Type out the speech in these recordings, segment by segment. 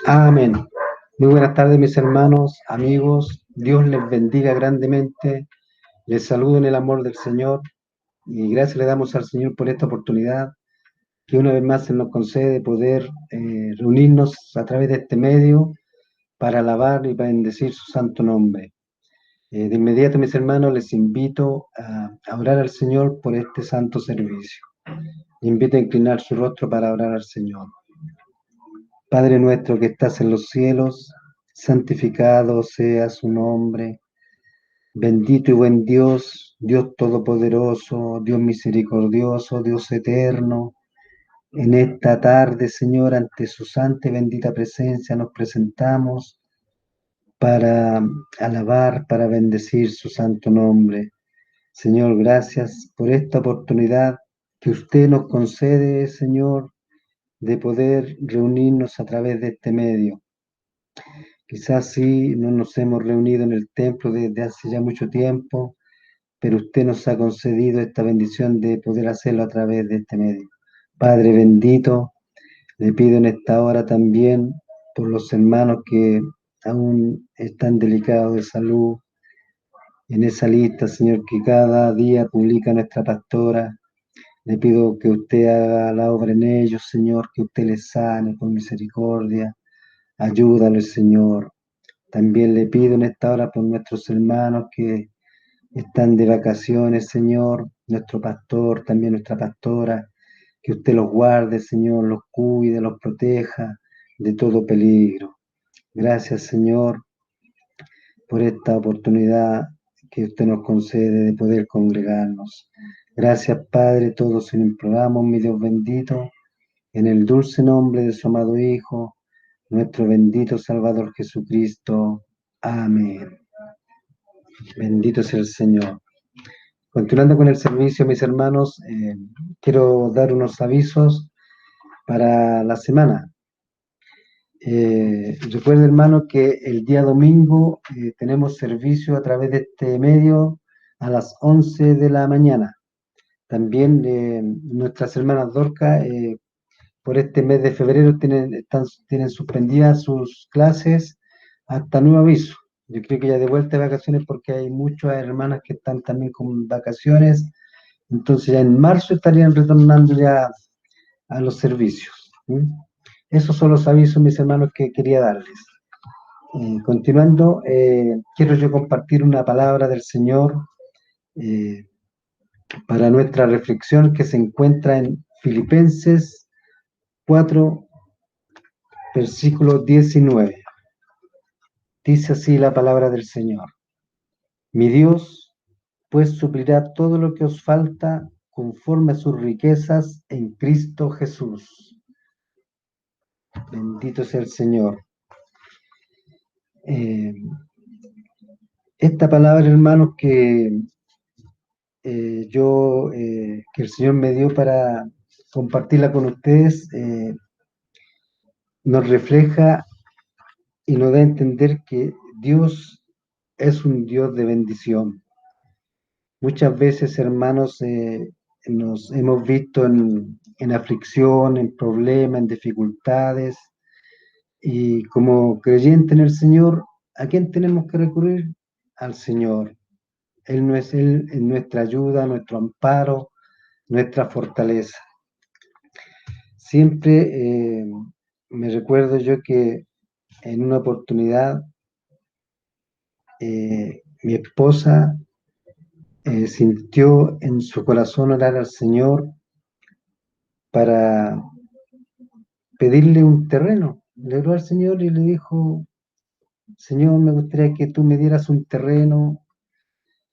Amén. Muy buenas tardes, mis hermanos, amigos. Dios les bendiga grandemente. Les saludo en el amor del Señor y gracias le damos al Señor por esta oportunidad que una vez más se nos concede de poder reunirnos a través de este medio para alabar y para bendecir su santo nombre. De inmediato, mis hermanos, les invito a orar al Señor por este santo servicio. Les invito a inclinar su rostro para orar al Señor. Padre nuestro que estás en los cielos, santificado sea su nombre. Bendito y buen Dios, Dios todopoderoso, Dios misericordioso, Dios eterno. En esta tarde, Señor, ante su santa y bendita presencia nos presentamos para alabar, para bendecir su santo nombre. Señor, gracias por esta oportunidad que usted nos concede, Señor, de poder reunirnos a través de este medio. Quizás sí no nos hemos reunido en el templo desde hace ya mucho tiempo, pero usted nos ha concedido esta bendición de poder hacerlo a través de este medio. Padre bendito, le pido en esta hora también por los hermanos que aún están delicados de salud, en esa lista, Señor, que cada día publica nuestra pastora. Le pido que usted haga la obra en ellos, Señor, que usted les sane con misericordia. Ayúdales, Señor. También le pido en esta hora por nuestros hermanos que están de vacaciones, Señor, nuestro pastor, también nuestra pastora, que usted los guarde, Señor, los cuide, los proteja de todo peligro. Gracias, Señor, por esta oportunidad que usted nos concede de poder congregarnos. Gracias, Padre, todos se lo imploramos, mi Dios bendito, en el dulce nombre de su amado Hijo, nuestro bendito Salvador Jesucristo. Amén. Bendito sea el Señor. Continuando con el servicio, mis hermanos, quiero dar unos avisos para la semana. Recuerden, hermano, que el día domingo tenemos servicio a través de este medio a las 11 de la mañana. También nuestras hermanas Dorca, por este mes de febrero, tienen suspendidas sus clases hasta nuevo aviso. Yo creo que ya de vuelta de vacaciones porque hay muchas hermanas que están también con vacaciones. Entonces ya en marzo estarían retornando ya a los servicios. Esos son los avisos, mis hermanos, que quería darles. Continuando, quiero yo compartir una palabra del Señor para nuestra reflexión que se encuentra en Filipenses 4, versículo 19. Dice así la palabra del Señor. Mi Dios, pues suplirá todo lo que os falta conforme a sus riquezas en Cristo Jesús. Bendito sea el Señor. Esta palabra, hermanos, que que el Señor me dio para compartirla con ustedes, nos refleja y nos da a entender que Dios es un Dios de bendición. Muchas veces, hermanos, nos hemos visto en aflicción, en problemas, en dificultades, y como creyente en el Señor, ¿a quién tenemos que recurrir? Al Señor. Él es nuestra ayuda, nuestro amparo, nuestra fortaleza. Siempre me recuerdo yo que en una oportunidad mi esposa sintió en su corazón orar al Señor para pedirle un terreno. Le oró al Señor y le dijo, Señor, me gustaría que tú me dieras un terreno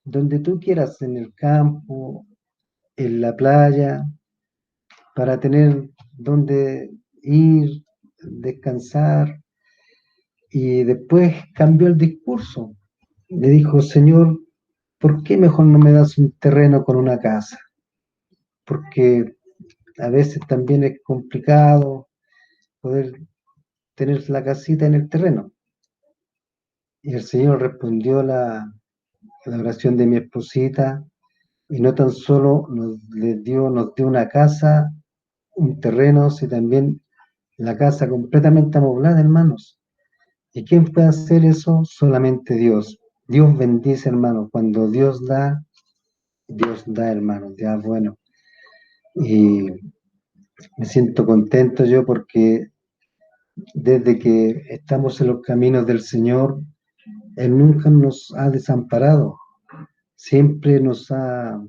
donde tú quieras, en el campo, en la playa, para tener donde ir, descansar. Y después cambió el discurso. Le dijo, Señor, ¿por qué mejor no me das un terreno con una casa? Porque a veces también es complicado poder tener la casita en el terreno. Y el Señor respondió la oración de mi esposita y no tan solo nos dio una casa, un terreno, sino también la casa completamente amoblada, hermanos. ¿Y quién puede hacer eso? Solamente Dios. Dios bendice, hermanos. Cuando Dios da, hermanos. Ya, bueno. Y me siento contento yo porque desde que estamos en los caminos del Señor, Él nunca nos ha desamparado. Siempre nos ha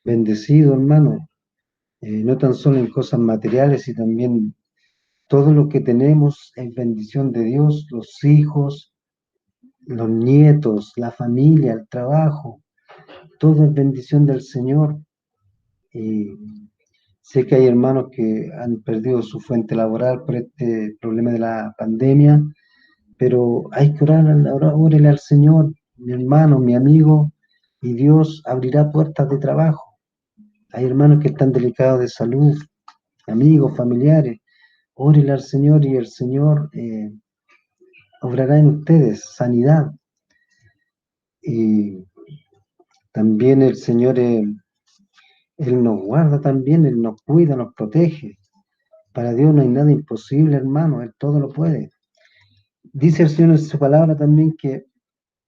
bendecido, hermano. No tan solo en cosas materiales, sino también todo lo que tenemos es bendición de Dios, los hijos, los nietos, la familia, el trabajo, todo es bendición del Señor. Y sé que hay hermanos que han perdido su fuente laboral por este problema de la pandemia, pero hay que órele al Señor, mi hermano, mi amigo, y Dios abrirá puertas de trabajo. Hay hermanos que están delicados de salud, amigos, familiares. Órele al Señor y el Señor obrará en ustedes sanidad. Y también el Señor, Él nos guarda también, Él nos cuida, nos protege. Para Dios no hay nada imposible, hermano, Él todo lo puede. Dice el Señor en su palabra también que,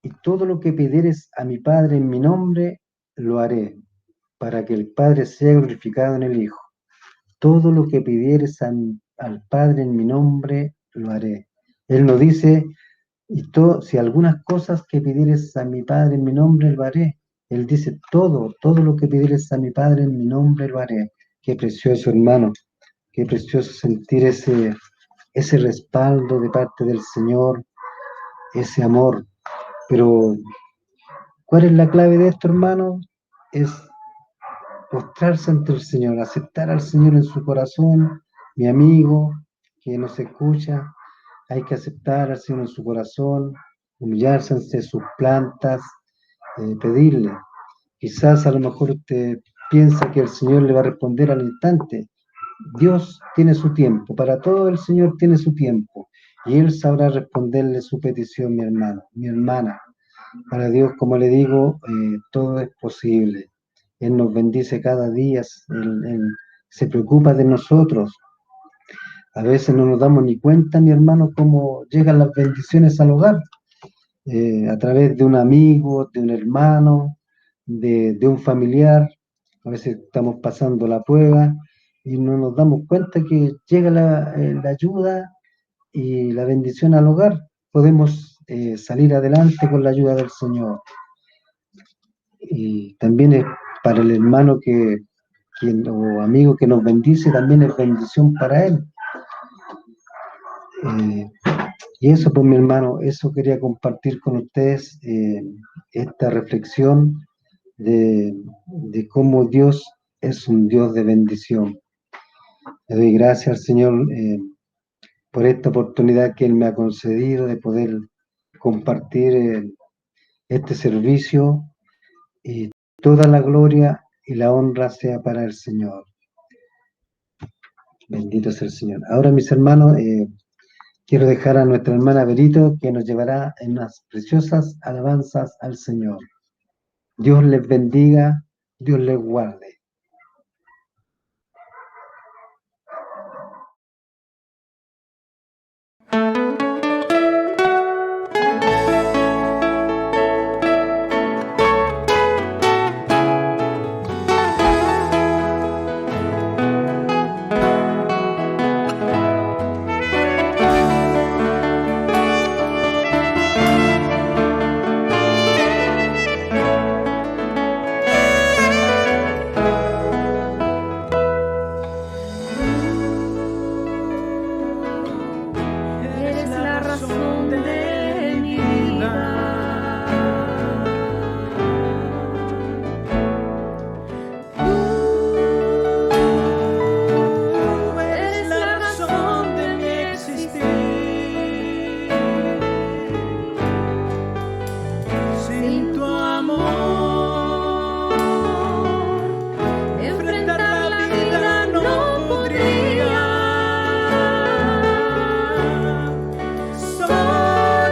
y todo lo que pidieres a mi Padre en mi nombre, lo haré, para que el Padre sea glorificado en el Hijo. Todo lo que pidieres al Padre en mi nombre, lo haré. Él nos dice, si algunas cosas que pidieres a mi Padre en mi nombre, lo haré. Él dice, todo lo que pidieres a mi Padre en mi nombre, lo haré. Qué precioso, hermano. Qué precioso sentir ese respaldo de parte del Señor, ese amor. Pero, ¿cuál es la clave de esto, hermano? Es postrarse ante el Señor, aceptar al Señor en su corazón, mi amigo que nos escucha, hay que aceptar al Señor en su corazón, humillarse ante sus plantas, pedirle. Quizás a lo mejor usted piensa que el Señor le va a responder al instante. Dios tiene su tiempo, para todo el Señor tiene su tiempo, y Él sabrá responderle su petición, mi hermano, mi hermana. Para Dios, como le digo, todo es posible. Él nos bendice cada día, Él se preocupa de nosotros. A veces no nos damos ni cuenta, mi hermano, cómo llegan las bendiciones al hogar, a través de un amigo, de un hermano, de un familiar. A veces estamos pasando la prueba y no nos damos cuenta que llega la ayuda y la bendición al hogar. Podemos salir adelante con la ayuda del Señor. Y también es para el hermano o amigo que nos bendice, también es bendición para él. Y eso, pues mi hermano, eso quería compartir con ustedes, esta reflexión de cómo Dios es un Dios de bendición. Le doy gracias al Señor por esta oportunidad que Él me ha concedido de poder compartir este servicio, y toda la gloria y la honra sea para el Señor. Bendito es el Señor. Ahora, mis hermanos, quiero dejar a nuestra hermana Berito, que nos llevará en unas preciosas alabanzas al Señor. Dios les bendiga, Dios les guarde. Eres la razón de mi vida. Tú eres la razón de mi existir. Sin tu amor, enfrentar la vida no podría. Solo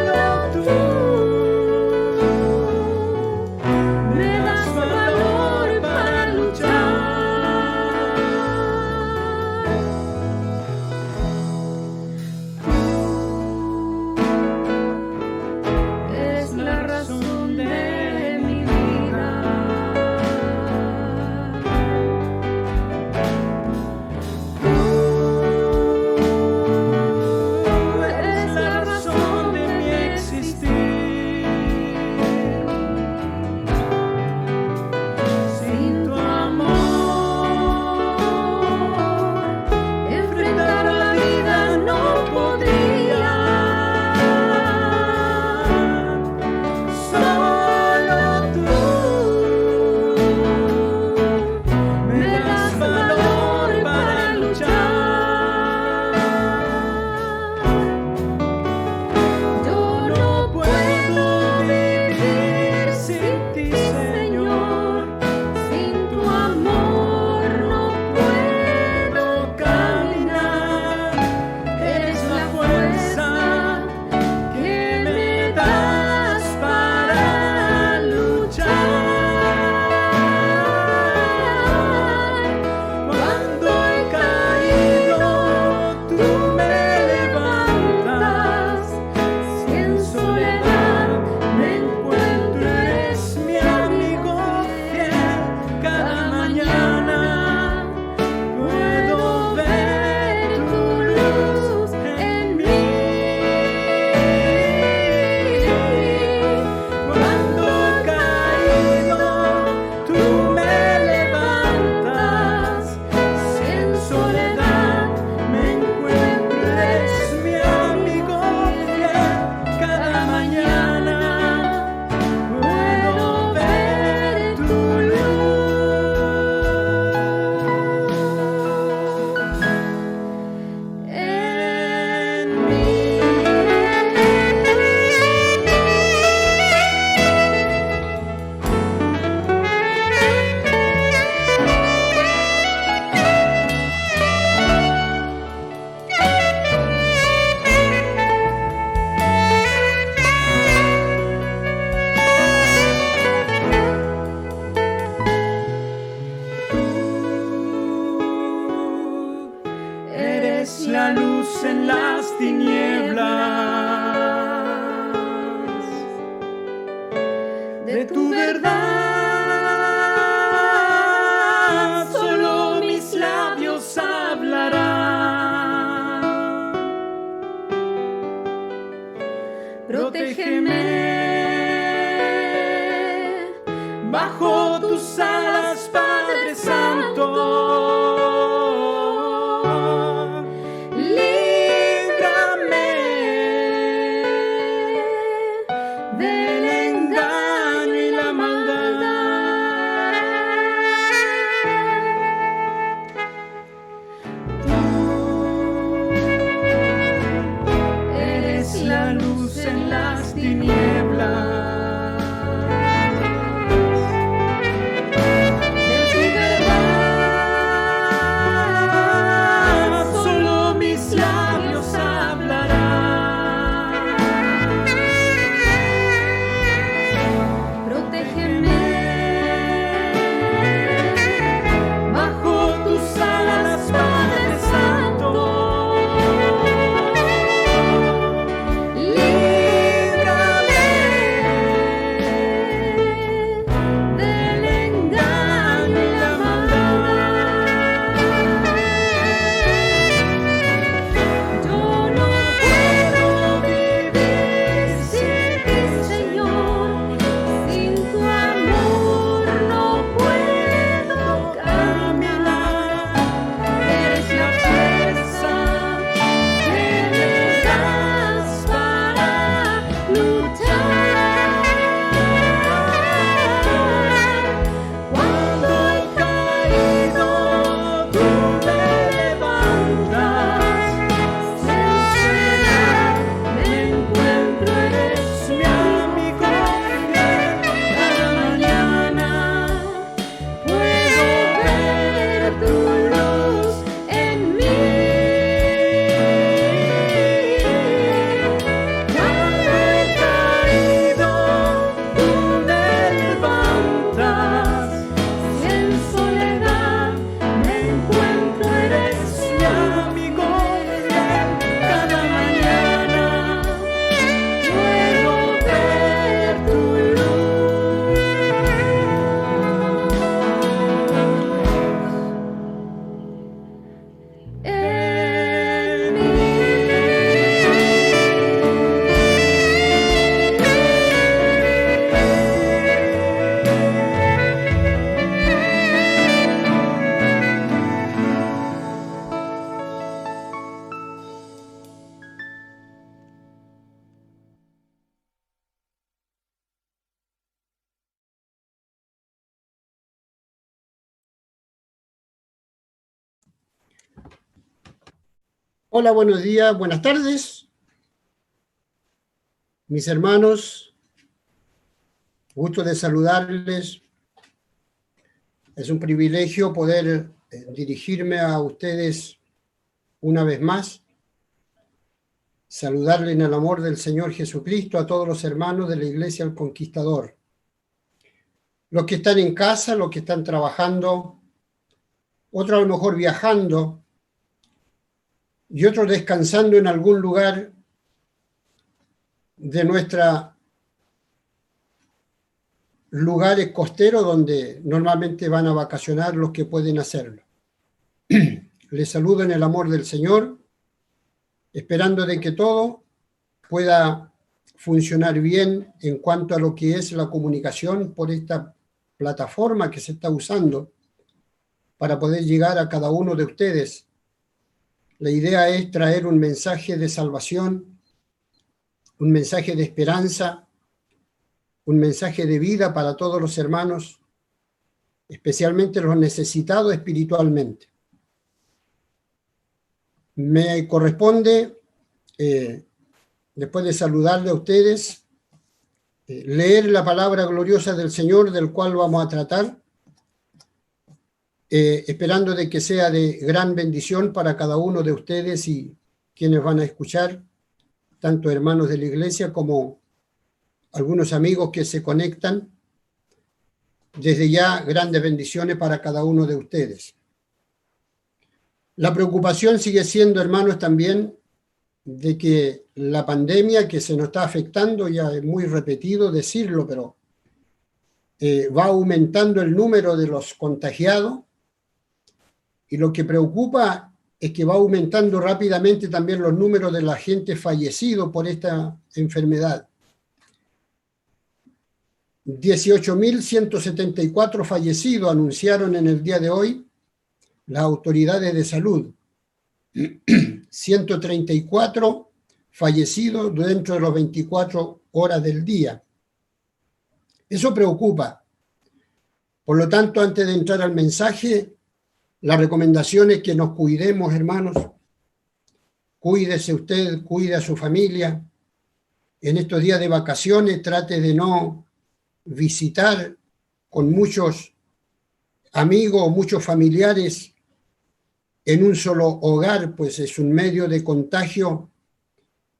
protégeme. Bajo tus alas, Padre Santo. Hola, buenos días, buenas tardes. Mis hermanos, gusto de saludarles. Es un privilegio poder dirigirme a ustedes una vez más, saludarles en el amor del Señor Jesucristo a todos los hermanos de la Iglesia El Conquistador. Los que están en casa, los que están trabajando, otros a lo mejor viajando, y otros descansando en algún lugar de nuestros lugares costeros donde normalmente van a vacacionar los que pueden hacerlo. Les saludo en el amor del Señor, esperando de que todo pueda funcionar bien en cuanto a lo que es la comunicación por esta plataforma que se está usando para poder llegar a cada uno de ustedes. La idea es traer un mensaje de salvación, un mensaje de esperanza, un mensaje de vida para todos los hermanos, especialmente los necesitados espiritualmente. Me corresponde, después de saludarle a ustedes, leer la palabra gloriosa del Señor, del cual vamos a tratar, esperando de que sea de gran bendición para cada uno de ustedes y quienes van a escuchar, tanto hermanos de la iglesia como algunos amigos que se conectan. Desde ya, grandes bendiciones para cada uno de ustedes. La preocupación sigue siendo, hermanos, también de que la pandemia que se nos está afectando, ya es muy repetido decirlo, pero va aumentando el número de los contagiados. Y lo que preocupa es que va aumentando rápidamente también los números de la gente fallecido por esta enfermedad. 18.174 fallecidos anunciaron en el día de hoy las autoridades de salud. 134 fallecidos dentro de las 24 horas del día. Eso preocupa. Por lo tanto, antes de entrar al mensaje, la recomendación es que nos cuidemos, hermanos. Cuídese usted, cuide a su familia. En estos días de vacaciones trate de no visitar con muchos amigos o muchos familiares en un solo hogar, pues es un medio de contagio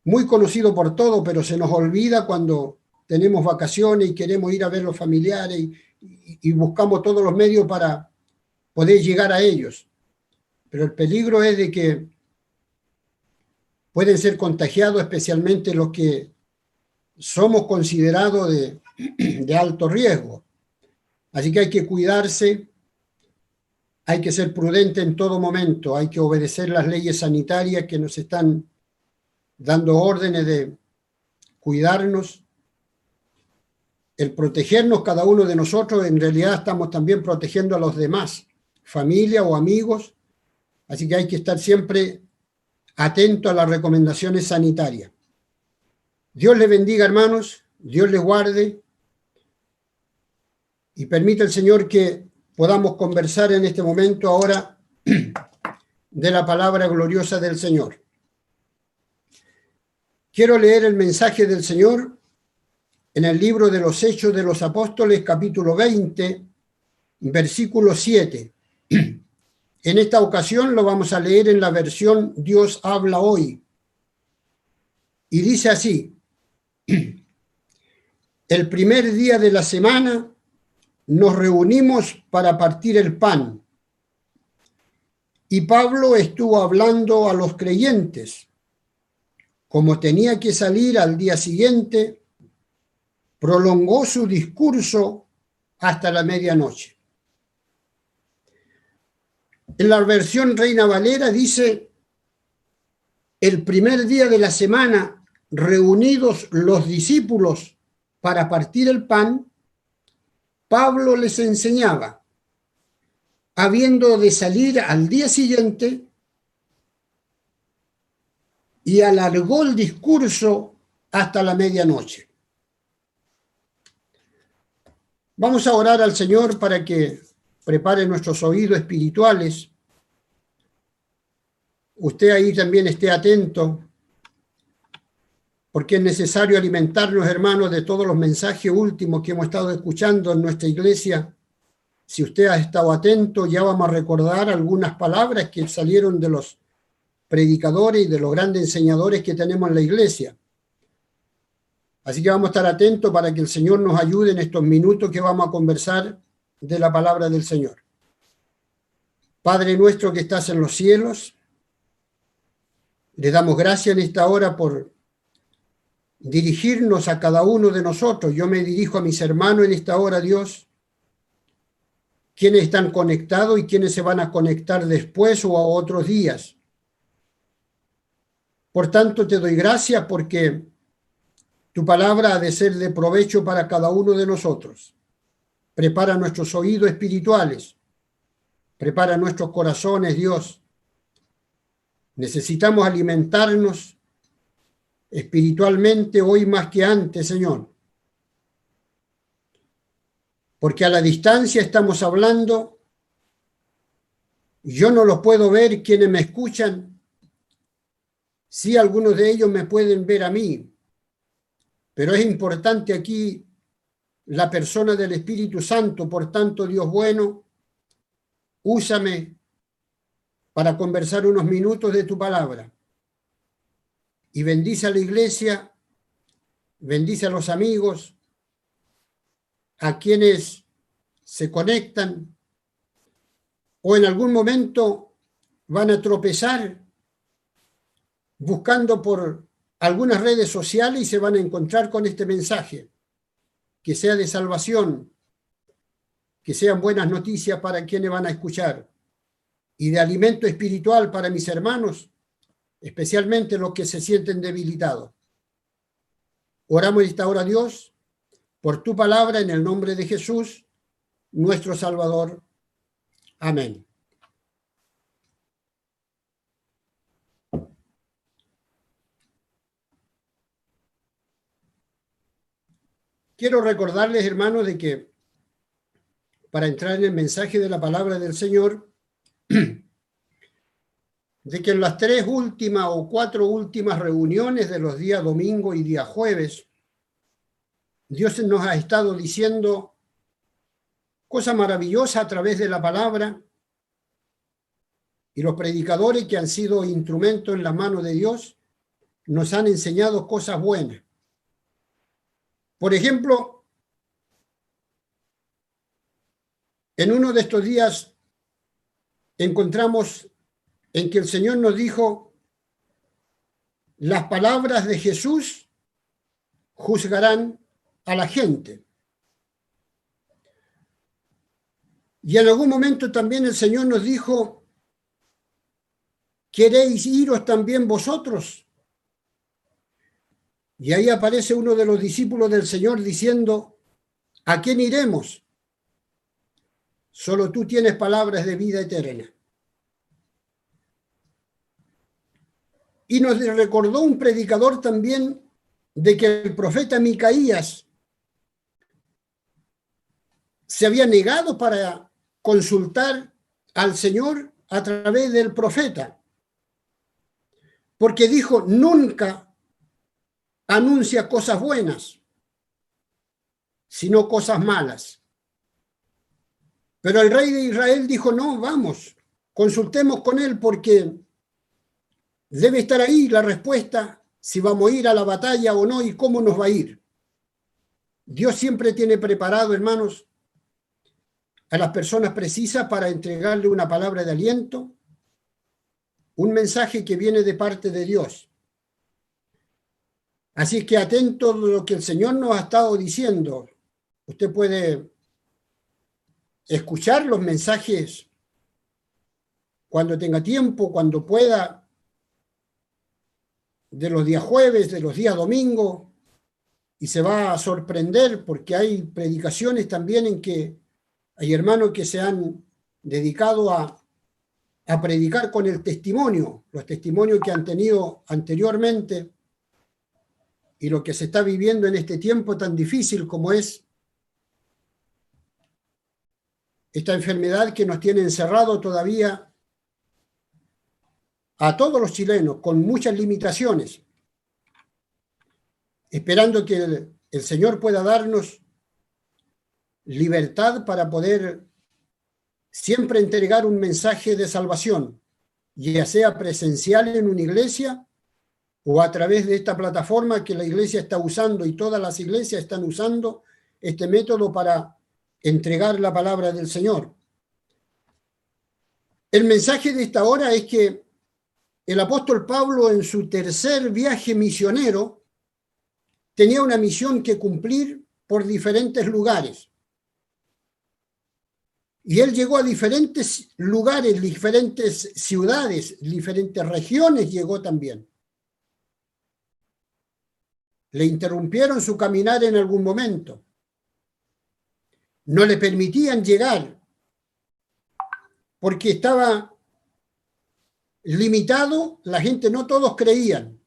muy conocido por todos, pero se nos olvida cuando tenemos vacaciones y queremos ir a ver los familiares y buscamos todos los medios para poder llegar a ellos. Pero el peligro es de que pueden ser contagiados, especialmente los que somos considerados de alto riesgo. Así que hay que cuidarse, hay que ser prudente en todo momento, hay que obedecer las leyes sanitarias que nos están dando órdenes de cuidarnos. El protegernos cada uno de nosotros, en realidad estamos también protegiendo a los demás, familia o amigos, así que hay que estar siempre atento a las recomendaciones sanitarias. Dios les bendiga, hermanos, Dios les guarde y permita el Señor que podamos conversar en este momento ahora de la palabra gloriosa del Señor. Quiero leer el mensaje del Señor en el libro de los Hechos de los Apóstoles, capítulo 20, versículo 7. En esta ocasión lo vamos a leer en la versión Dios habla hoy. Y dice así: el primer día de la semana nos reunimos para partir el pan. Y Pablo estuvo hablando a los creyentes. Como tenía que salir al día siguiente, prolongó su discurso hasta la medianoche. En la versión Reina Valera dice: el primer día de la semana, reunidos los discípulos para partir el pan, Pablo les enseñaba, habiendo de salir al día siguiente, y alargó el discurso hasta la medianoche. Vamos a orar al Señor para que prepare nuestros oídos espirituales. Usted ahí también esté atento, porque es necesario alimentarnos, hermanos, de todos los mensajes últimos que hemos estado escuchando en nuestra iglesia. Si usted ha estado atento, ya vamos a recordar algunas palabras que salieron de los predicadores y de los grandes enseñadores que tenemos en la iglesia. Así que vamos a estar atentos para que el Señor nos ayude en estos minutos que vamos a conversar de la palabra del Señor. Padre nuestro que estás en los cielos, le damos gracias en esta hora por dirigirnos a cada uno de nosotros. Yo me dirijo a mis hermanos en esta hora, Dios, quienes están conectados y quienes se van a conectar después o a otros días. Por tanto, te doy gracias porque tu palabra ha de ser de provecho para cada uno de nosotros. Prepara nuestros oídos espirituales. Prepara nuestros corazones, Dios. Necesitamos alimentarnos espiritualmente hoy más que antes, Señor. Porque a la distancia estamos hablando. Yo no los puedo ver quienes me escuchan. Sí, algunos de ellos me pueden ver a mí, pero es importante aquí la persona del Espíritu Santo. Por tanto, Dios bueno, úsame para conversar unos minutos de tu palabra. Y bendice a la iglesia, bendice a los amigos, a quienes se conectan o en algún momento van a tropezar buscando por algunas redes sociales y se van a encontrar con este mensaje, que sea de salvación, que sean buenas noticias para quienes van a escuchar. y de alimento espiritual para mis hermanos, especialmente los que se sienten debilitados. Oramos esta hora, Dios, por tu palabra en el nombre de Jesús, nuestro Salvador. Amén. Quiero recordarles, hermanos, de que para entrar en el mensaje de la palabra del Señor, de que en las 3 últimas o 4 últimas reuniones de los días domingo y día jueves, Dios nos ha estado diciendo cosas maravillosas a través de la palabra, y los predicadores que han sido instrumentos en la mano de Dios nos han enseñado cosas buenas. Por ejemplo, en uno de estos días encontramos en que el Señor nos dijo: las palabras de Jesús juzgarán a la gente. Y en algún momento también el Señor nos dijo: ¿queréis iros también vosotros? Y ahí aparece uno de los discípulos del Señor diciendo: ¿a quién iremos? Solo tú tienes palabras de vida eterna. Y nos recordó un predicador también de que el profeta Micaías se había negado para consultar al Señor a través del profeta, porque dijo: nunca anuncia cosas buenas, sino cosas malas. Pero el rey de Israel dijo: no, vamos, consultemos con él, porque debe estar ahí la respuesta, si vamos a ir a la batalla o no y cómo nos va a ir. Dios siempre tiene preparado, hermanos, a las personas precisas para entregarle una palabra de aliento, un mensaje que viene de parte de Dios. Así que atento a lo que el Señor nos ha estado diciendo. Usted puede escuchar los mensajes cuando tenga tiempo, cuando pueda, de los días jueves, de los días domingo, y se va a sorprender porque hay predicaciones también en que hay hermanos que se han dedicado a predicar con el testimonio, los testimonios que han tenido anteriormente y lo que se está viviendo en este tiempo tan difícil como es esta enfermedad que nos tiene encerrado todavía a todos los chilenos con muchas limitaciones, esperando que el Señor pueda darnos libertad para poder siempre entregar un mensaje de salvación, ya sea presencial en una iglesia o a través de esta plataforma que la iglesia está usando y todas las iglesias están usando este método para entregar la palabra del Señor. El mensaje de esta hora es que el apóstol Pablo, en su tercer viaje misionero, tenía una misión que cumplir por diferentes lugares. Y él llegó a diferentes lugares, diferentes ciudades, diferentes regiones llegó también. Le interrumpieron su caminar en algún momento. No le permitían llegar porque estaba limitado, la gente no todos creían.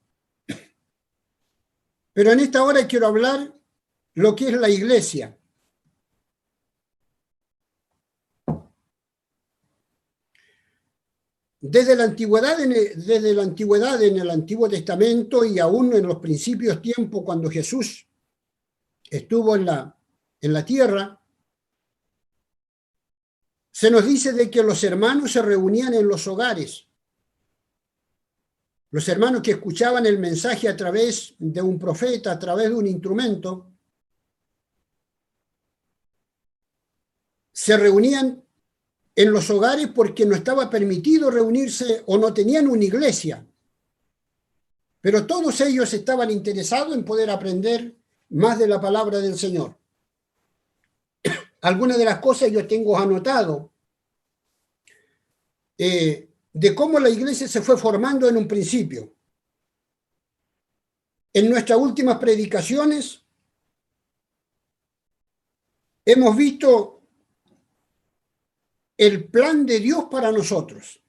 Pero en esta hora quiero hablar lo que es la iglesia. Desde la antigüedad en el Antiguo Testamento y aún en los principios tiempos cuando Jesús estuvo en la tierra, se nos dice de que los hermanos se reunían en los hogares. Los hermanos que escuchaban el mensaje a través de un profeta, a través de un instrumento, se reunían en los hogares porque no estaba permitido reunirse o no tenían una iglesia. Pero todos ellos estaban interesados en poder aprender más de la palabra del Señor. Algunas de las cosas yo tengo anotado. de cómo la iglesia se fue formando en un principio. En nuestras últimas predicaciones hemos visto el plan de Dios para nosotros.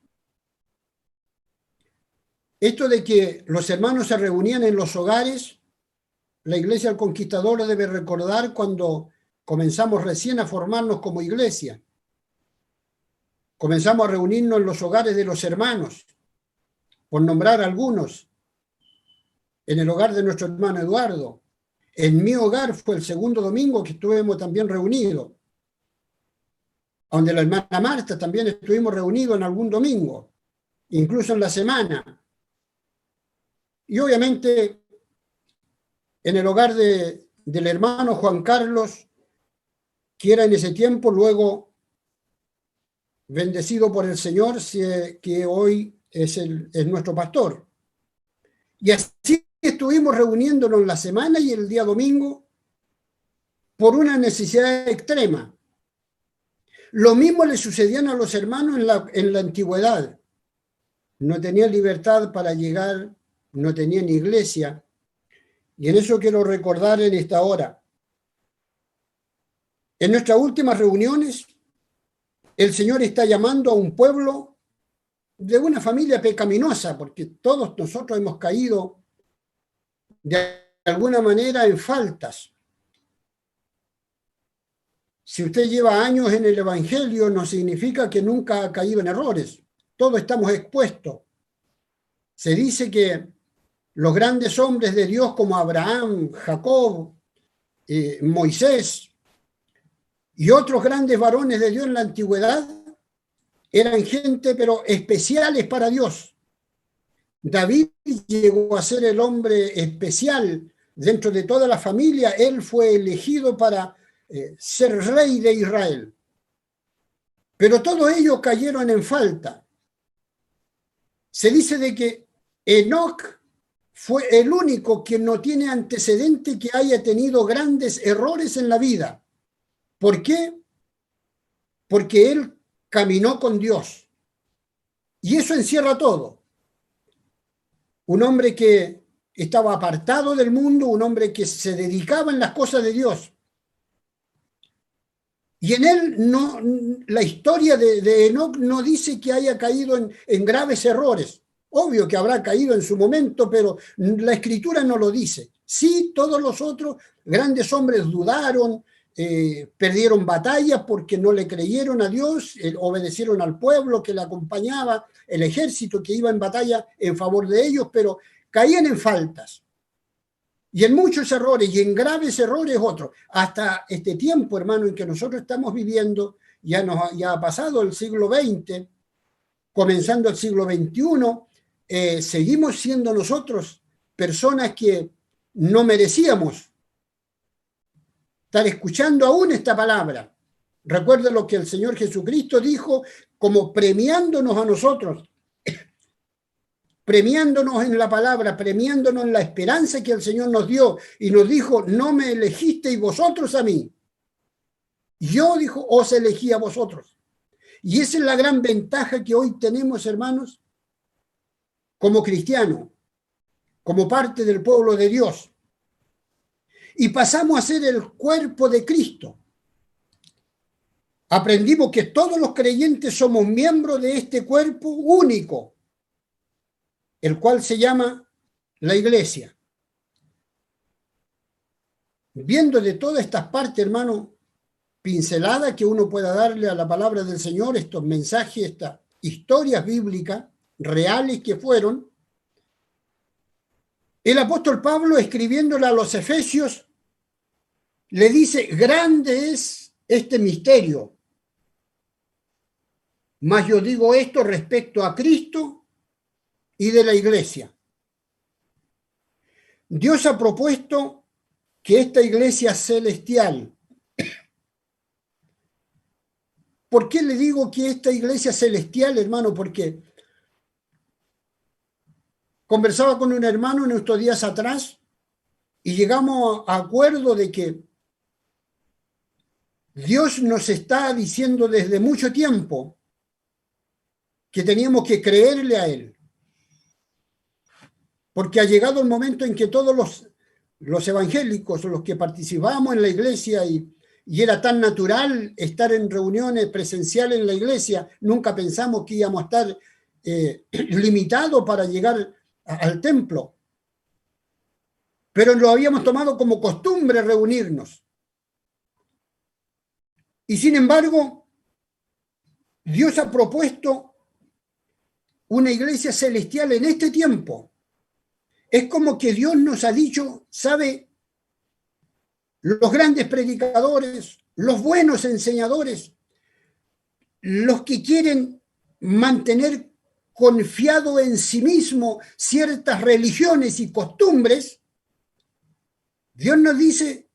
Esto de que los hermanos se reunían en los hogares, la Iglesia del Conquistador lo debe recordar cuando comenzamos recién a formarnos como iglesia. Comenzamos a reunirnos en los hogares de los hermanos, por nombrar algunos. En el hogar de nuestro hermano Eduardo. En mi hogar fue el segundo domingo que estuvimos también reunidos. Donde la hermana Marta también estuvimos reunidos en algún domingo, incluso en la semana. Y obviamente en el hogar del hermano Juan Carlos, que era en ese tiempo luego bendecido por el Señor, que hoy es nuestro pastor. Y así estuvimos reuniéndonos la semana y el día domingo por una necesidad extrema. Lo mismo le sucedían a los hermanos en la antigüedad. No tenían libertad para llegar, no tenían iglesia. Y en eso quiero recordar en esta hora. En nuestras últimas reuniones, el Señor está llamando a un pueblo de una familia pecaminosa, porque todos nosotros hemos caído de alguna manera en faltas. Si usted lleva años en el Evangelio, no significa que nunca ha caído en errores. Todos estamos expuestos. Se dice que los grandes hombres de Dios como Abraham, Jacob, Moisés y otros grandes varones de Dios en la antigüedad eran gente pero especiales para Dios. David llegó a ser el hombre especial dentro de toda la familia. Él fue elegido para ser rey de Israel. Pero todos ellos cayeron en falta. Se dice de que Enoc fue el único que no tiene antecedente que haya tenido grandes errores en la vida. ¿Por qué? Porque él caminó con Dios. Y eso encierra todo. Un hombre que estaba apartado del mundo, un hombre que se dedicaba en las cosas de Dios. Y en él no, la historia de Enoc no dice que haya caído en graves errores. Obvio que habrá caído en su momento, pero la Escritura no lo dice. Sí, todos los otros grandes hombres dudaron, perdieron batallas porque no le creyeron a Dios, obedecieron al pueblo que le acompañaba, el ejército que iba en batalla en favor de ellos, pero caían en faltas. Y en muchos errores, y en graves errores otros. Hasta este tiempo, hermano, en que nosotros estamos viviendo, ya ha pasado el siglo XX, comenzando el siglo XXI, seguimos siendo nosotros personas que no merecíamos estar escuchando aún esta palabra. Recuerden lo que el Señor Jesucristo dijo, como premiándonos a nosotros, premiándonos en la palabra, premiándonos en la esperanza que el Señor nos dio, y nos dijo: no me elegisteis vosotros a mí, yo, dijo, os elegí a vosotros. Y esa es la gran ventaja que hoy tenemos, hermanos, como cristianos, como parte del pueblo de Dios. Y pasamos a ser el cuerpo de Cristo. Aprendimos que todos los creyentes somos miembros de este cuerpo único, el cual se llama la iglesia. Viendo de todas estas partes, hermano, pincelada que uno pueda darle a la palabra del Señor, estos mensajes, estas historias bíblicas reales que fueron, el apóstol Pablo, escribiéndole a los Efesios, le dice: grande es este misterio, mas yo digo esto respecto a Cristo y de la iglesia. Dios ha propuesto que esta iglesia celestial, ¿por qué le digo que esta iglesia celestial, hermano? Porque conversaba con un hermano en estos días atrás y llegamos a acuerdo de que Dios nos está diciendo desde mucho tiempo que teníamos que creerle a Él. Porque ha llegado el momento en que todos los evangélicos, los que participamos en la iglesia y era tan natural estar en reuniones presenciales en la iglesia, nunca pensamos que íbamos a estar limitados para llegar al templo. Pero lo habíamos tomado como costumbre reunirnos. Y sin embargo, Dios ha propuesto una iglesia celestial en este tiempo. Es como que Dios nos ha dicho, ¿sabe? Los grandes predicadores, los buenos enseñadores, los que quieren mantener confiado en sí mismo ciertas religiones y costumbres, Dios nos dice,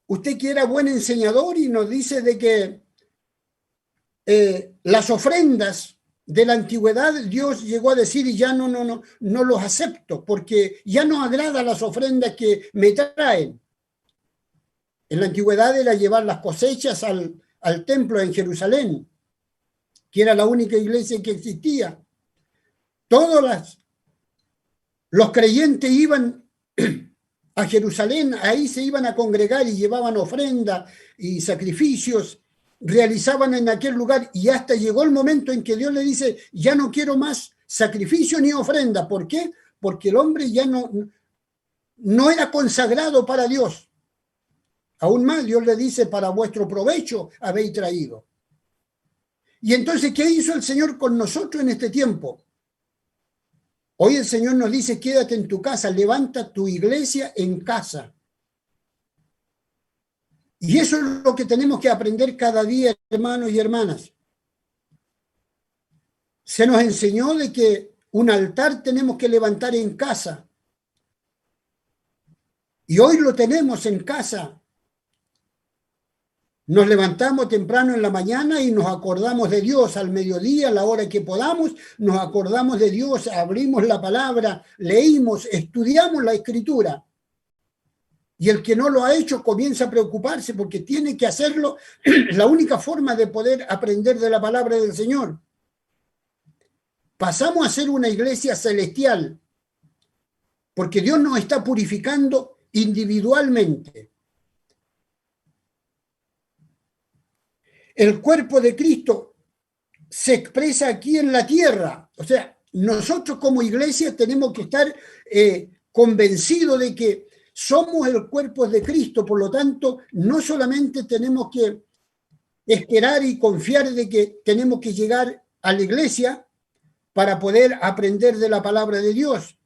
usted que era buen enseñador, y nos dice de que las ofrendas de la antigüedad, Dios llegó a decir, y ya no los acepto, porque ya no agrada las ofrendas que me traen. En la antigüedad era llevar las cosechas al templo en Jerusalén, que era la única iglesia que existía. Todos los creyentes iban a Jerusalén, ahí se iban a congregar y llevaban ofrenda y sacrificios, realizaban en aquel lugar, y hasta llegó el momento en que Dios le dice, ya no quiero más sacrificio ni ofrenda. ¿Por qué? Porque el hombre ya no era consagrado para Dios. Aún más, Dios le dice, para vuestro provecho habéis traído. Y entonces, ¿qué hizo el Señor con nosotros en este tiempo? Hoy el Señor nos dice, quédate en tu casa, levanta tu iglesia en casa. Y eso es lo que tenemos que aprender cada día, hermanos y hermanas. Se nos enseñó de que un altar tenemos que levantar en casa. Y hoy lo tenemos en casa. Nos levantamos temprano en la mañana y nos acordamos de Dios. Al mediodía, a la hora que podamos, nos acordamos de Dios, abrimos la palabra, leímos, estudiamos la Escritura. Y el que no lo ha hecho comienza a preocuparse porque tiene que hacerlo. La única forma de poder aprender de la palabra del Señor. Pasamos a ser una iglesia celestial porque Dios nos está purificando individualmente. El cuerpo de Cristo se expresa aquí en la tierra. O sea, nosotros como iglesia tenemos que estar convencidos de que somos el cuerpo de Cristo. Por lo tanto, no solamente tenemos que esperar y confiar de que tenemos que llegar a la iglesia para poder aprender de la palabra de Dios,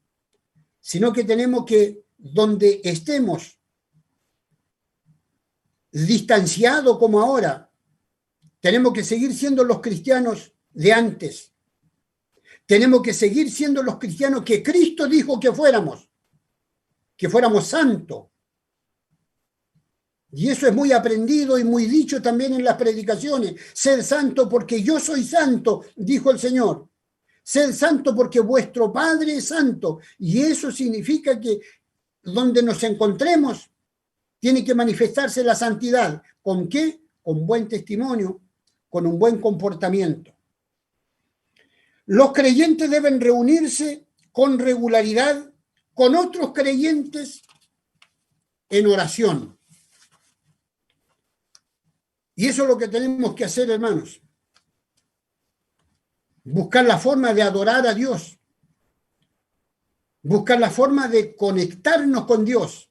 sino que tenemos que, donde estemos distanciados como ahora, tenemos que seguir siendo los cristianos de antes. Tenemos que seguir siendo los cristianos que Cristo dijo que fuéramos santos. Y eso es muy aprendido y muy dicho también en las predicaciones. Sed santo porque yo soy santo, dijo el Señor. Sed santo porque vuestro Padre es santo. Y eso significa que donde nos encontremos tiene que manifestarse la santidad. ¿Con qué? Con buen testimonio, con un buen comportamiento. Los creyentes deben reunirse con regularidad con otros creyentes en oración. Y eso es lo que tenemos que hacer, hermanos. Buscar la forma de adorar a Dios. Buscar la forma de conectarnos con Dios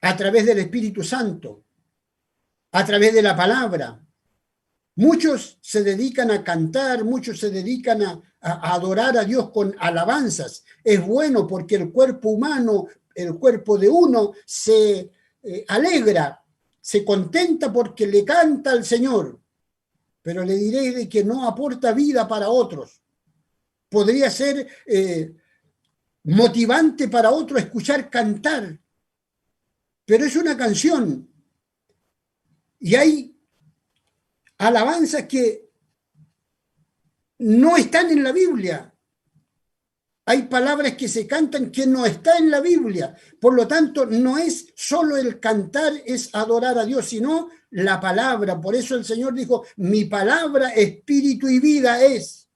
a través del Espíritu Santo, a través de la palabra. Muchos se dedican a cantar, muchos se dedican a adorar a Dios con alabanzas. Es bueno porque el cuerpo humano, el cuerpo de uno se alegra, se contenta porque le canta al Señor. Pero le diré de que no aporta vida para otros. Podría ser motivante para otro escuchar cantar, pero es una canción. Y hay alabanzas que no están en la Biblia. Hay palabras que se cantan que no están en la Biblia. Por lo tanto, no es solo el cantar, es adorar a Dios, sino la palabra. Por eso el Señor dijo, mi palabra, espíritu y vida es.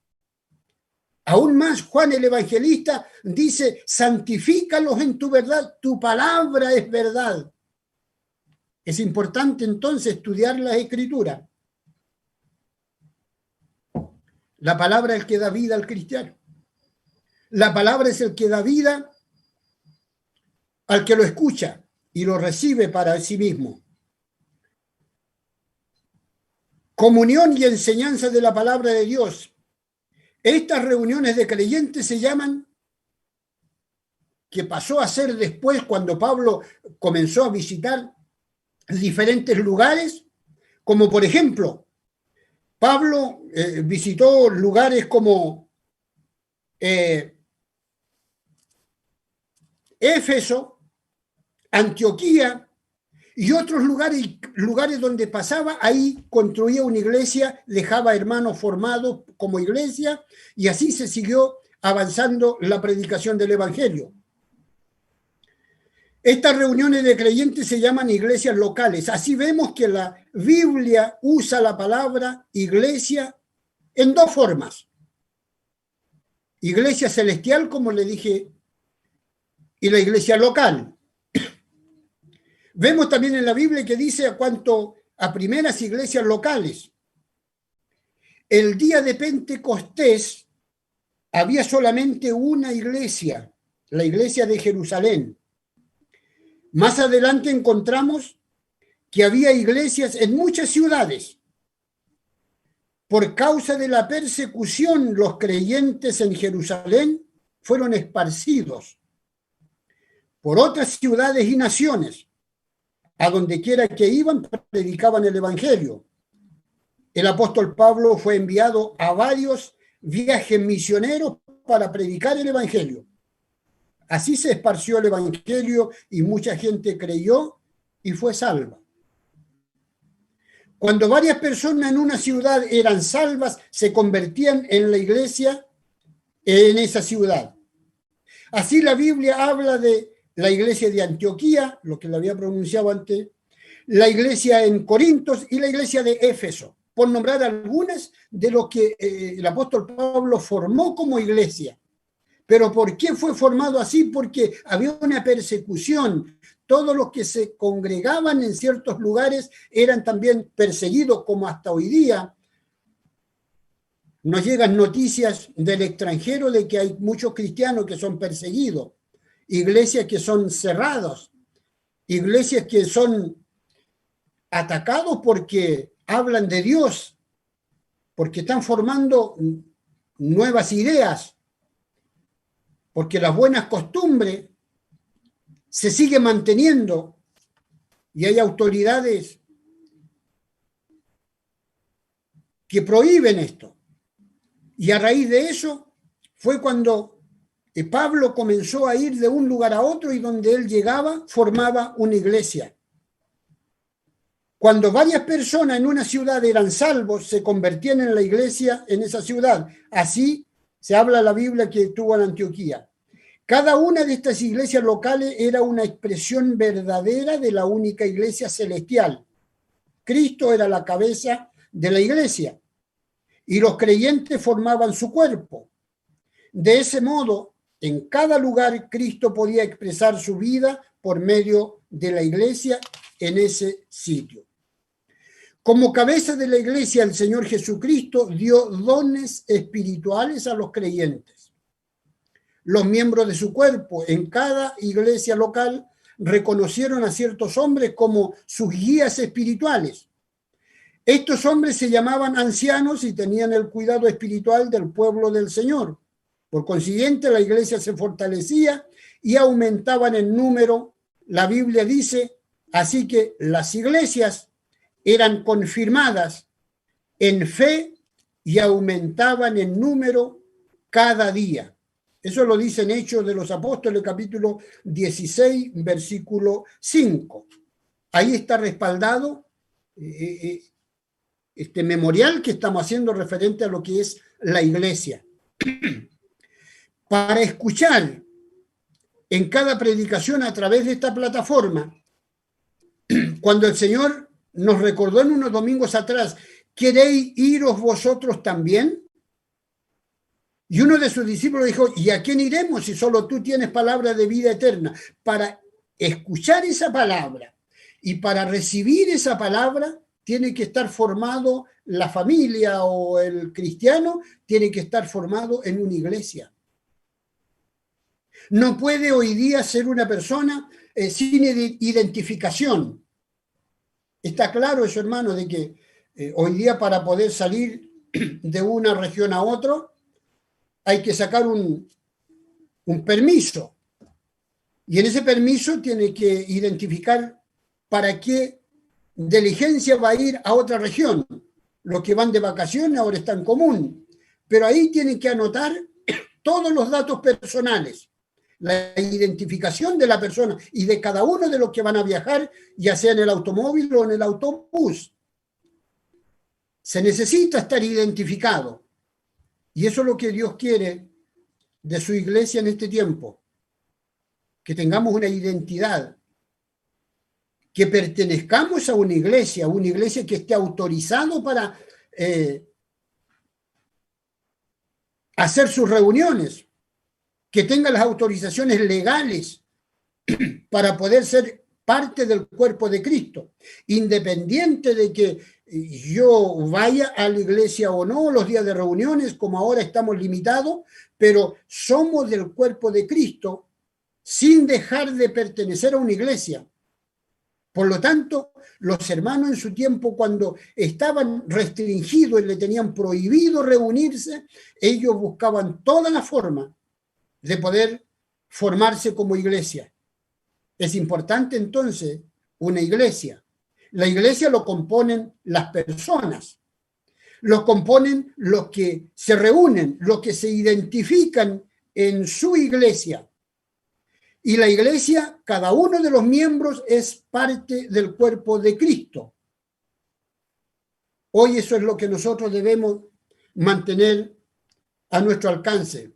Aún más, Juan el Evangelista dice, santifícalos en tu verdad, tu palabra es verdad. Es importante entonces estudiar las Escrituras. La palabra es el que da vida al cristiano. La palabra es el que da vida al que lo escucha y lo recibe para sí mismo. Comunión y enseñanza de la palabra de Dios. Estas reuniones de creyentes se llaman, que pasó a ser después cuando Pablo comenzó a visitar diferentes lugares, como por ejemplo, Pablo visitó lugares como Éfeso, Antioquía y otros lugares donde pasaba, ahí construía una iglesia, dejaba hermanos formados como iglesia, y así se siguió avanzando la predicación del Evangelio. Estas reuniones de creyentes se llaman iglesias locales. Así vemos que la Biblia usa la palabra iglesia en dos formas. Iglesia celestial, como le dije, y la iglesia local. Vemos también en la Biblia que dice a cuanto a primeras iglesias locales. El día de Pentecostés había solamente una iglesia, la iglesia de Jerusalén. Más adelante encontramos que había iglesias en muchas ciudades. Por causa de la persecución, los creyentes en Jerusalén fueron esparcidos por otras ciudades y naciones. A donde quiera que iban, predicaban el Evangelio. El apóstol Pablo fue enviado a varios viajes misioneros para predicar el Evangelio. Así se esparció el Evangelio y mucha gente creyó y fue salva. Cuando varias personas en una ciudad eran salvas, se convertían en la iglesia en esa ciudad. Así la Biblia habla de la iglesia de Antioquía, lo que le había pronunciado antes, la iglesia en Corintios y la iglesia de Éfeso, por nombrar algunas de lo que el apóstol Pablo formó como iglesia. ¿Pero por qué fue formado así? Porque había una persecución. Todos los que se congregaban en ciertos lugares eran también perseguidos, como hasta hoy día. Nos llegan noticias del extranjero de que hay muchos cristianos que son perseguidos, iglesias que son cerradas, iglesias que son atacados porque hablan de Dios, porque están formando nuevas ideas, porque las buenas costumbres se siguen manteniendo y hay autoridades que prohíben esto. Y a raíz de eso fue cuando Pablo comenzó a ir de un lugar a otro y donde él llegaba formaba una iglesia. Cuando varias personas en una ciudad eran salvos, se convertían en la iglesia en esa ciudad. Así se habla la Biblia que tuvo en Antioquía. Cada una de estas iglesias locales era una expresión verdadera de la única iglesia celestial. Cristo era la cabeza de la iglesia y los creyentes formaban su cuerpo. De ese modo, en cada lugar Cristo podía expresar su vida por medio de la iglesia en ese sitio. Como cabeza de la iglesia, el Señor Jesucristo dio dones espirituales a los creyentes. Los miembros de su cuerpo en cada iglesia local reconocieron a ciertos hombres como sus guías espirituales. Estos hombres se llamaban ancianos y tenían el cuidado espiritual del pueblo del Señor. Por consiguiente, la iglesia se fortalecía y aumentaban en número. La Biblia dice, así que las iglesias eran confirmadas en fe y aumentaban en número cada día. Eso lo dice en Hechos de los Apóstoles, capítulo 16, versículo 5. Ahí está respaldado este memorial que estamos haciendo referente a lo que es la iglesia. Para escuchar en cada predicación a través de esta plataforma, cuando el Señor nos recordó en unos domingos atrás, ¿queréis iros vosotros también? Y uno de sus discípulos dijo, ¿y a quién iremos si solo tú tienes palabra de vida eterna? Para escuchar esa palabra y para recibir esa palabra tiene que estar formado la familia o el cristiano, tiene que estar formado en una iglesia. No puede hoy día ser una persona sin identificación. Está claro eso, hermano, de que hoy día para poder salir de una región a otra hay que sacar un permiso. Y en ese permiso tiene que identificar para qué diligencia va a ir a otra región. Los que van de vacaciones ahora están en común. Pero ahí tienen que anotar todos los datos personales, la identificación de la persona y de cada uno de los que van a viajar, ya sea en el automóvil o en el autobús. Se necesita estar identificado. Y eso es lo que Dios quiere de su iglesia en este tiempo. Que tengamos una identidad, que pertenezcamos a una iglesia que esté autorizado para hacer sus reuniones, que tenga las autorizaciones legales para poder ser parte del cuerpo de Cristo, independiente de que yo vaya a la iglesia o no, los días de reuniones, como ahora estamos limitados, pero somos del cuerpo de Cristo sin dejar de pertenecer a una iglesia. Por lo tanto, los hermanos en su tiempo, cuando estaban restringidos y le tenían prohibido reunirse, ellos buscaban toda la forma de poder formarse como iglesia. Es importante entonces una iglesia. La iglesia lo componen las personas, lo componen los que se reúnen, los que se identifican en su iglesia. Y la iglesia, cada uno de los miembros es parte del cuerpo de Cristo. Hoy eso es lo que nosotros debemos mantener a nuestro alcance.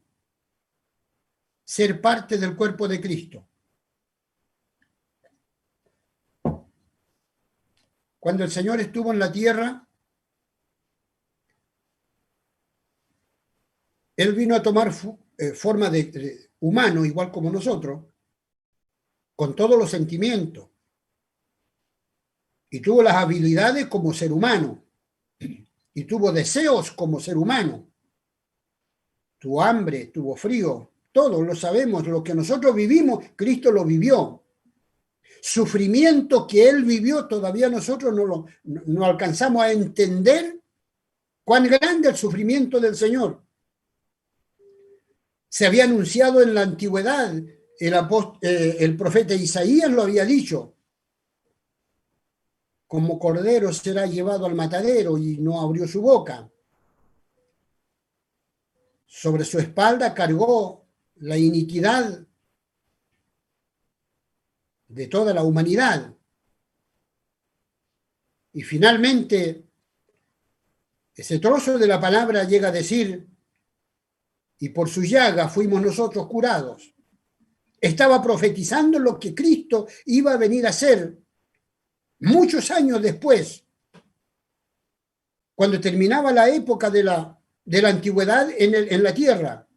Ser parte del cuerpo de Cristo. Cuando el Señor estuvo en la tierra, Él vino a tomar forma de humano, igual como nosotros, con todos los sentimientos. Y tuvo las habilidades como ser humano. Y tuvo deseos como ser humano. Tuvo hambre, tuvo frío. Todos lo sabemos. Lo que nosotros vivimos, Cristo lo vivió. Sufrimiento que Él vivió, todavía nosotros no alcanzamos a entender cuán grande es el sufrimiento del Señor. Se había anunciado en la antigüedad, el profeta Isaías lo había dicho, como cordero será llevado al matadero y no abrió su boca. Sobre su espalda cargó la iniquidad de toda la humanidad. Y finalmente, ese trozo de la palabra llega a decir, y por su llaga fuimos nosotros curados. Estaba profetizando lo que Cristo iba a venir a hacer muchos años después, cuando terminaba la época de la antigüedad en la tierra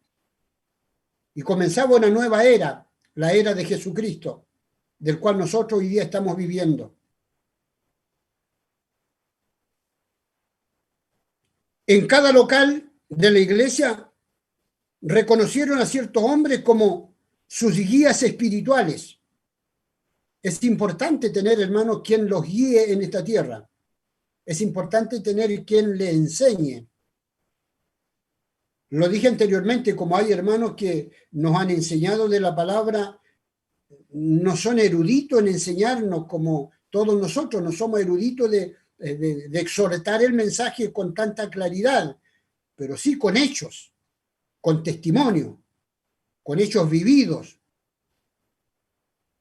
y comenzaba una nueva era, la era de Jesucristo, del cual nosotros hoy día estamos viviendo. En cada local de la iglesia reconocieron a ciertos hombres como sus guías espirituales. Es importante tener, hermanos, quien los guíe en esta tierra. Es importante tener quien le enseñe. Lo dije anteriormente, como hay hermanos que nos han enseñado de la palabra, no son eruditos en enseñarnos como todos nosotros, no somos eruditos de exhortar el mensaje con tanta claridad, pero sí con hechos, con testimonio, con hechos vividos,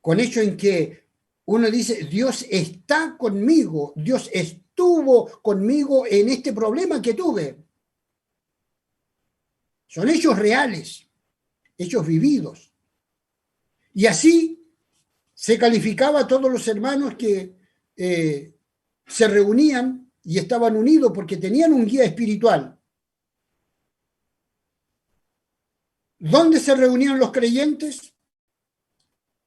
con hechos en que uno dice, Dios está conmigo, Dios estuvo conmigo en este problema que tuve. Son hechos reales, hechos vividos. Y así se calificaba a todos los hermanos que se reunían y estaban unidos porque tenían un guía espiritual. ¿Dónde se reunían los creyentes?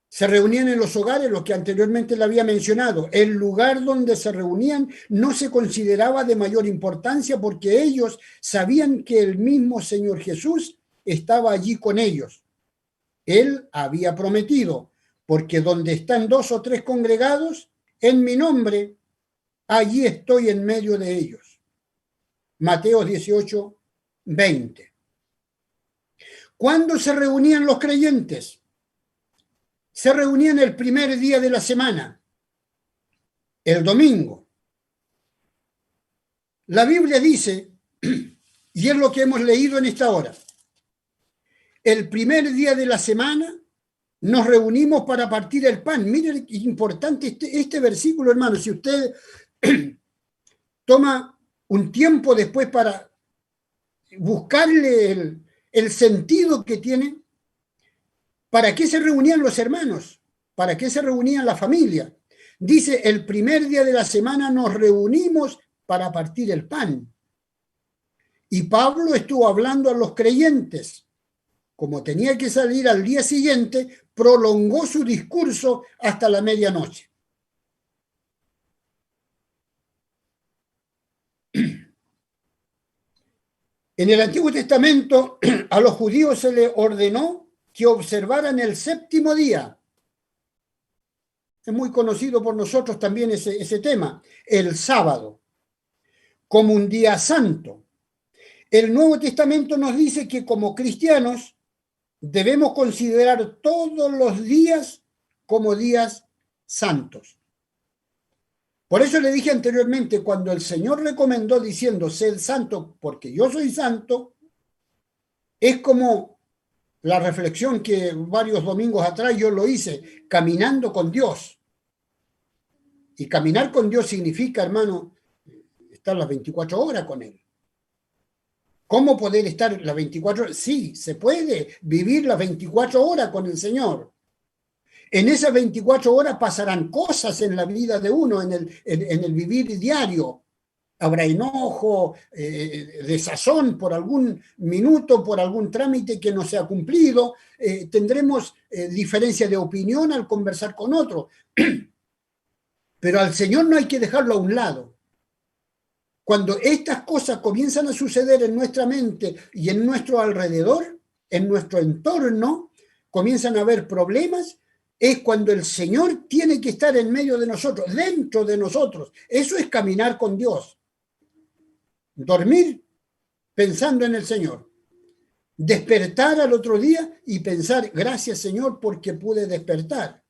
Se reunían en los hogares, lo que anteriormente le había mencionado. El lugar donde se reunían no se consideraba de mayor importancia porque ellos sabían que el mismo Señor Jesús estaba allí con ellos. Él había prometido, porque donde están 2 o 3 congregados en mi nombre, allí estoy en medio de ellos. Mateo 18, 20. ¿Cuándo se reunían los creyentes? Se reunían el primer día de la semana, el domingo. La Biblia dice, y es lo que hemos leído en esta hora, el primer día de la semana nos reunimos para partir el pan. Miren qué importante este versículo, hermano. Si usted toma un tiempo después para buscarle el sentido que tiene, ¿para qué se reunían los hermanos? ¿Para qué se reunían la familia? Dice, el primer día de la semana nos reunimos para partir el pan. Y Pablo estuvo hablando a los creyentes. Como tenía que salir al día siguiente, prolongó su discurso hasta la medianoche. En el Antiguo Testamento a los judíos se les ordenó que observaran el 7º día. Es muy conocido por nosotros también ese tema, el sábado, como un día santo. El Nuevo Testamento nos dice que como cristianos debemos considerar todos los días como días santos. Por eso le dije anteriormente, cuando el Señor recomendó diciendo, sed santo porque yo soy santo, es como la reflexión que varios domingos atrás yo lo hice, caminando con Dios. Y caminar con Dios significa, hermano, estar las 24 horas con Él. ¿Cómo poder estar las 24 horas? Sí, se puede vivir las 24 horas con el Señor. En esas 24 horas pasarán cosas en la vida de uno, en el vivir diario. Habrá enojo, desazón por algún minuto, por algún trámite que no se ha cumplido. Tendremos diferencia de opinión al conversar con otro. Pero al Señor no hay que dejarlo a un lado. Cuando estas cosas comienzan a suceder en nuestra mente y en nuestro alrededor, en nuestro entorno, comienzan a haber problemas, es cuando el Señor tiene que estar en medio de nosotros, dentro de nosotros. Eso es caminar con Dios. Dormir pensando en el Señor. Despertar al otro día y pensar, gracias Señor porque pude despertar.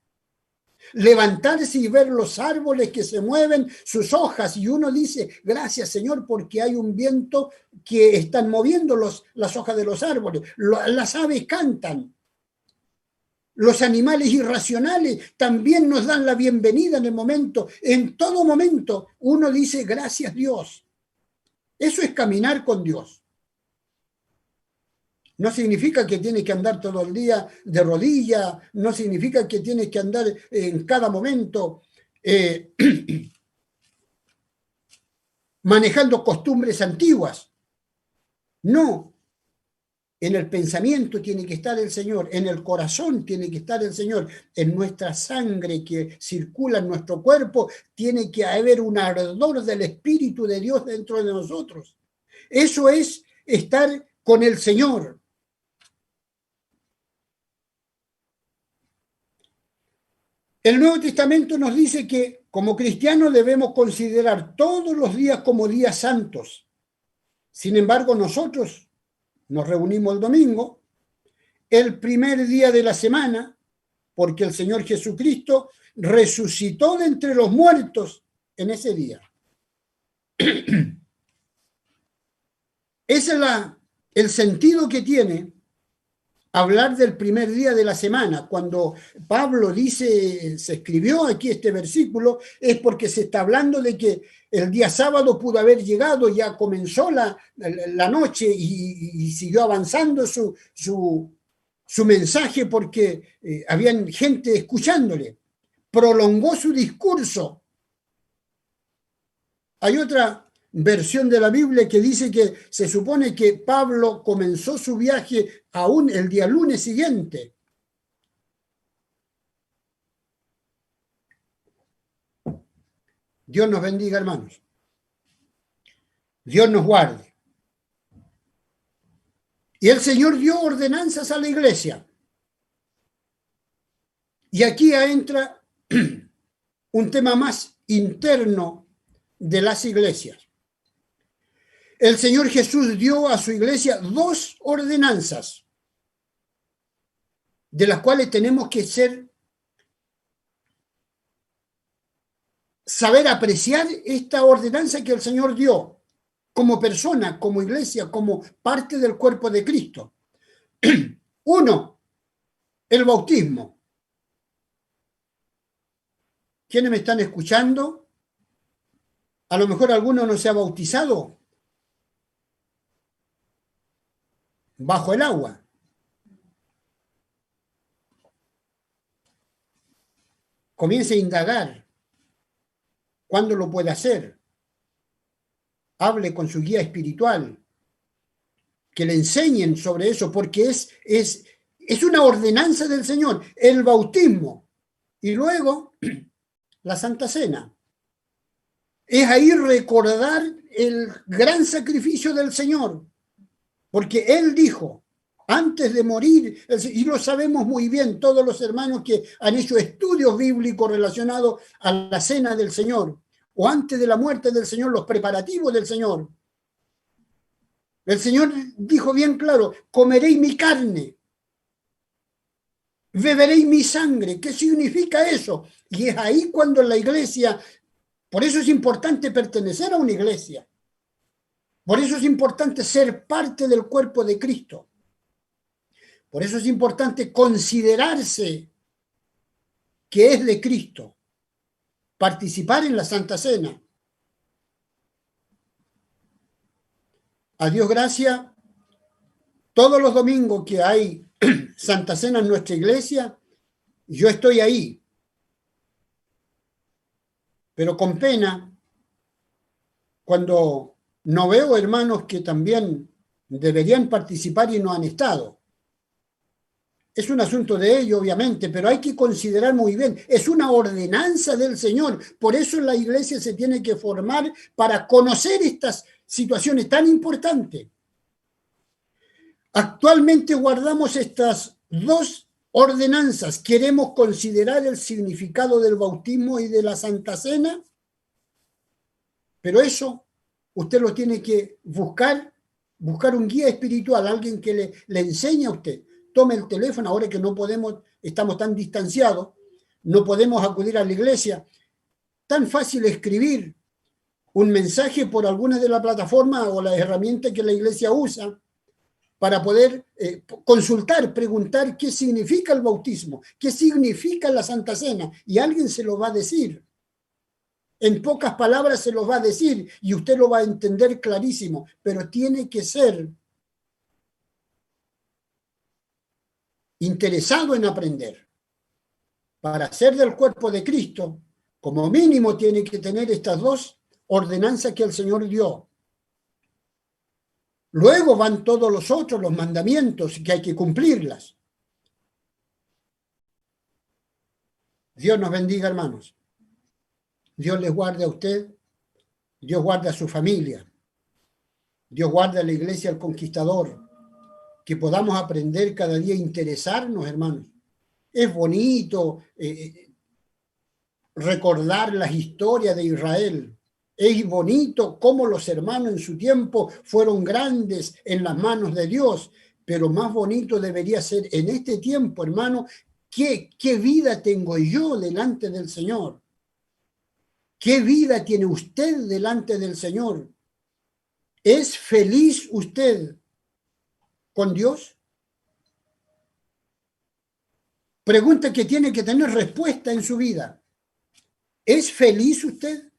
Levantarse y ver los árboles que se mueven, sus hojas, y uno dice, gracias Señor porque hay un viento que están moviendo las hojas de los árboles. Las aves cantan. Los animales irracionales también nos dan la bienvenida en el momento. En todo momento uno dice, gracias Dios. Eso es caminar con Dios. No significa que tienes que andar todo el día de rodillas, no significa que tienes que andar en cada momento manejando costumbres antiguas. No. En el pensamiento tiene que estar el Señor, en el corazón tiene que estar el Señor, en nuestra sangre que circula en nuestro cuerpo tiene que haber un ardor del Espíritu de Dios dentro de nosotros. Eso es estar con el Señor. El Nuevo Testamento nos dice que como cristianos debemos considerar todos los días como días santos. Sin embargo, nosotros nos reunimos el domingo, el primer día de la semana, porque el Señor Jesucristo resucitó de entre los muertos en ese día. Ese es el sentido que tiene hablar del primer día de la semana. Cuando Pablo dice, se escribió aquí este versículo, es porque se está hablando de que el día sábado pudo haber llegado, ya comenzó la noche y siguió avanzando su mensaje porque habían gente escuchándole. Prolongó su discurso. Hay otra versión de la Biblia que dice que se supone que Pablo comenzó su viaje aún el día lunes siguiente. Dios nos bendiga, hermanos. Dios nos guarde. Y el Señor dio ordenanzas a la iglesia. Y aquí entra un tema más interno de las iglesias. El Señor Jesús dio a su iglesia 2 ordenanzas, de las cuales tenemos que saber apreciar esta ordenanza que el Señor dio como persona, como iglesia, como parte del cuerpo de Cristo. 1, el bautismo. ¿Quiénes me están escuchando? A lo mejor alguno no se ha bautizado bajo el agua. Comience a indagar cuándo lo puede hacer. Hable con su guía espiritual, que le enseñen sobre eso, porque es una ordenanza del Señor, el bautismo. Y luego la Santa Cena. Es ahí recordar el gran sacrificio del Señor, porque Él dijo, antes de morir, y lo sabemos muy bien todos los hermanos que han hecho estudios bíblicos relacionados a la Cena del Señor, o antes de la muerte del Señor, los preparativos del Señor. El Señor dijo bien claro, comeréis mi carne, beberéis mi sangre. ¿Qué significa eso? Y es ahí cuando la iglesia, por eso es importante pertenecer a una iglesia. Por eso es importante ser parte del cuerpo de Cristo. Por eso es importante considerarse que es de Cristo. Participar en la Santa Cena. A Dios gracias, todos los domingos que hay Santa Cena en nuestra iglesia, yo estoy ahí. Pero con pena, cuando no veo hermanos que también deberían participar y no han estado. Es un asunto de ellos, obviamente, pero hay que considerar muy bien. Es una ordenanza del Señor. Por eso la iglesia se tiene que formar para conocer estas situaciones tan importantes. Actualmente guardamos estas 2 ordenanzas. ¿Queremos considerar el significado del bautismo y de la Santa Cena? Pero eso usted lo tiene que buscar un guía espiritual, alguien que le enseñe a usted. Tome el teléfono, ahora que no podemos, estamos tan distanciados, no podemos acudir a la iglesia. Tan fácil escribir un mensaje por alguna de las plataformas o las herramientas que la iglesia usa para poder consultar, preguntar qué significa el bautismo, qué significa la Santa Cena, y alguien se lo va a decir. En pocas palabras se lo va a decir y usted lo va a entender clarísimo, pero tiene que ser interesado en aprender. Para ser del cuerpo de Cristo, como mínimo tiene que tener estas 2 ordenanzas que el Señor dio. Luego van todos los otros, los mandamientos, que hay que cumplirlas. Dios nos bendiga, hermanos. Dios les guarde a usted. Dios guarde a su familia. Dios guarde a la iglesia del Conquistador. Que podamos aprender cada día a interesarnos, hermanos. Es bonito recordar las historias de Israel. Es bonito cómo los hermanos en su tiempo fueron grandes en las manos de Dios, pero más bonito debería ser en este tiempo, hermano, ¿qué vida tengo yo delante del Señor? ¿Qué vida tiene usted delante del Señor? ¿Es feliz usted con Dios? Pregunta que tiene que tener respuesta en su vida. ¿Es feliz usted?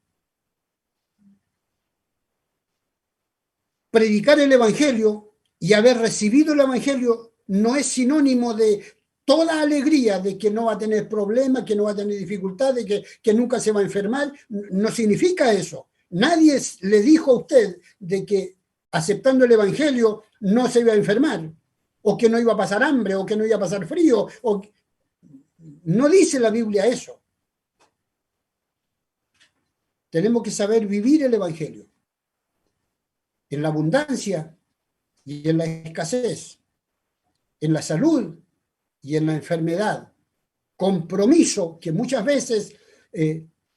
Predicar el Evangelio y haber recibido el Evangelio no es sinónimo de toda alegría, de que no va a tener problemas, que no va a tener dificultades, que nunca se va a enfermar. No significa eso. Nadie le dijo a usted de que aceptando el Evangelio no se iba a enfermar, o que no iba a pasar hambre, o que no iba a pasar frío. No dice la Biblia eso. Tenemos que saber vivir el Evangelio en la abundancia y en la escasez, en la salud y en la enfermedad. Compromiso que muchas veces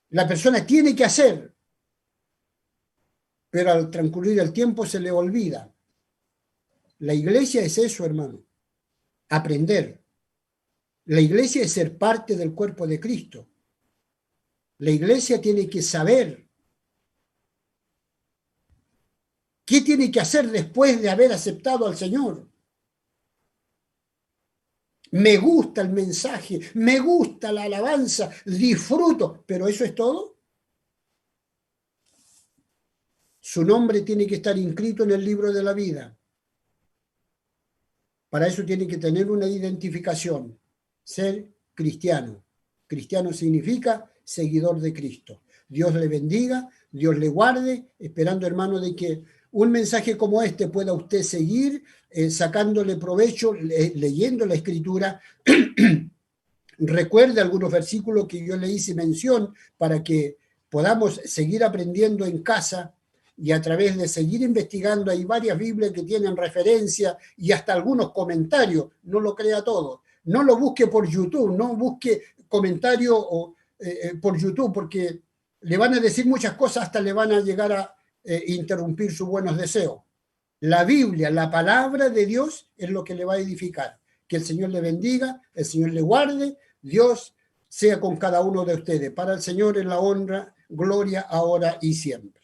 la persona tiene que hacer, pero al transcurrir el tiempo se le olvida. La iglesia es eso, hermano, aprender. La iglesia es ser parte del cuerpo de Cristo. La iglesia tiene que saber qué tiene que hacer después de haber aceptado al Señor. Me gusta el mensaje, me gusta la alabanza, disfruto, pero ¿eso es todo? Su nombre tiene que estar inscrito en el libro de la vida. Para eso tiene que tener una identificación, ser cristiano. Cristiano significa seguidor de Cristo. Dios le bendiga, Dios le guarde, esperando, hermano, de que un mensaje como este pueda usted seguir sacándole provecho, leyendo la Escritura. Recuerde algunos versículos que yo le hice mención para que podamos seguir aprendiendo en casa y a través de seguir investigando. Hay varias Biblias que tienen referencia y hasta algunos comentarios. No lo crea todo. No lo busque por YouTube, no busque comentarios por YouTube, porque le van a decir muchas cosas, hasta le van a llegar a interrumpir sus buenos deseos. La Biblia, la palabra de Dios, es lo que le va a edificar. Que el Señor le bendiga, el Señor le guarde, Dios sea con cada uno de ustedes. Para el Señor es la honra, gloria, ahora y siempre.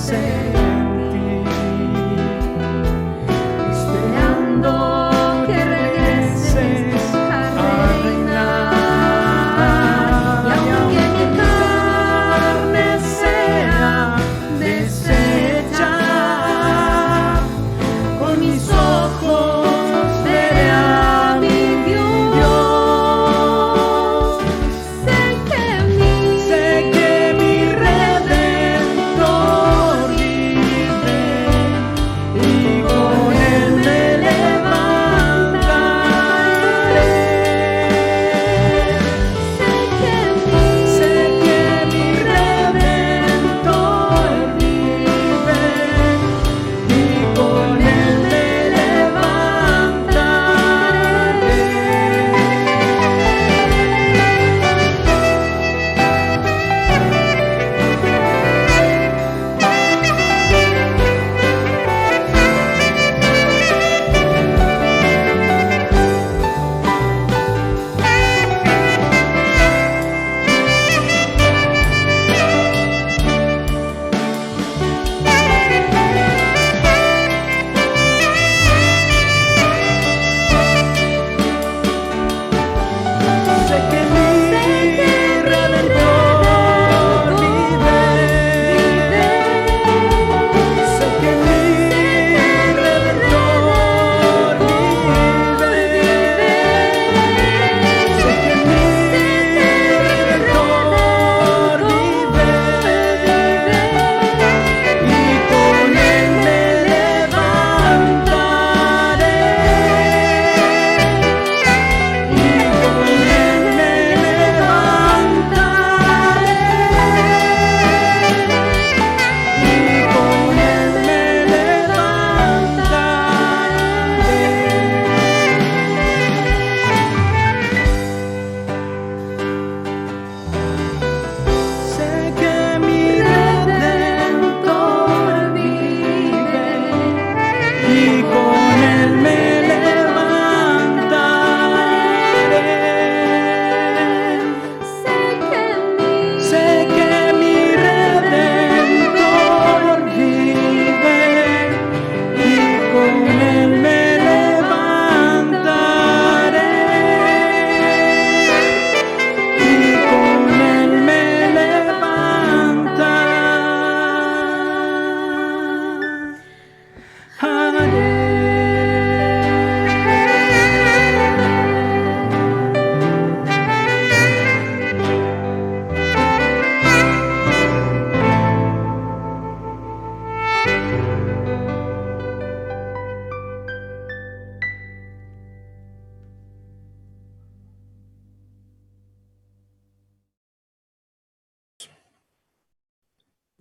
Sé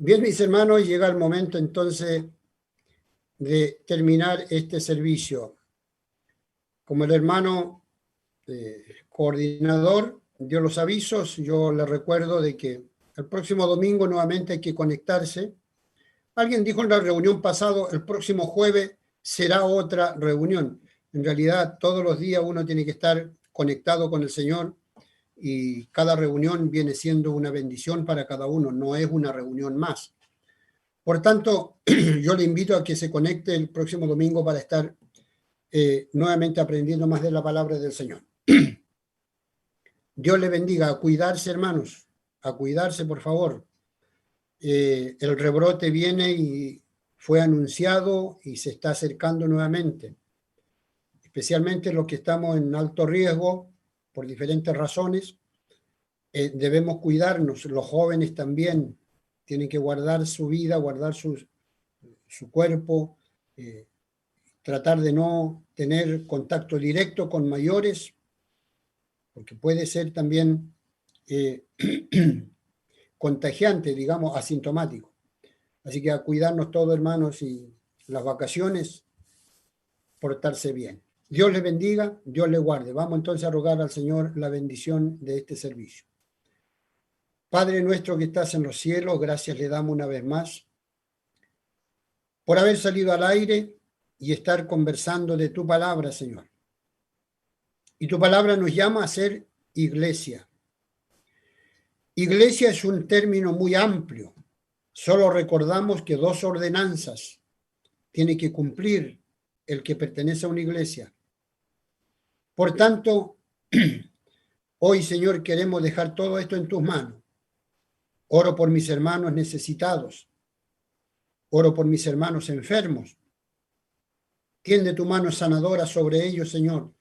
Bien, mis hermanos, llega el momento entonces de terminar este servicio. Como el hermano coordinador dio los avisos, yo le recuerdo de que el próximo domingo nuevamente hay que conectarse. Alguien dijo en la reunión pasado, el próximo jueves será otra reunión. En realidad, todos los días uno tiene que estar conectado con el Señor y cada reunión viene siendo una bendición para cada uno, no es una reunión más. Por tanto, yo le invito a que se conecte el próximo domingo para estar nuevamente aprendiendo más de la palabra del Señor. Dios le bendiga. A cuidarse, hermanos, a cuidarse, por favor. El rebrote viene y fue anunciado y se está acercando nuevamente. Especialmente los que estamos en alto riesgo por diferentes razones, debemos cuidarnos. Los jóvenes también tienen que guardar su vida, guardar su cuerpo, tratar de no tener contacto directo con mayores, porque puede ser también contagiante, digamos, asintomático. Así que a cuidarnos todos, hermanos, y las vacaciones, portarse bien. Dios les bendiga, Dios les guarde. Vamos entonces a rogar al Señor la bendición de este servicio. Padre nuestro que estás en los cielos, gracias le damos una vez más por haber salido al aire y estar conversando de tu palabra, Señor. Y tu palabra nos llama a ser iglesia. Iglesia es un término muy amplio. Solo recordamos que 2 ordenanzas tiene que cumplir el que pertenece a una iglesia. Por tanto, hoy, Señor, queremos dejar todo esto en tus manos. Oro por mis hermanos necesitados. Oro por mis hermanos enfermos. Tiende tu mano sanadora sobre ellos, Señor.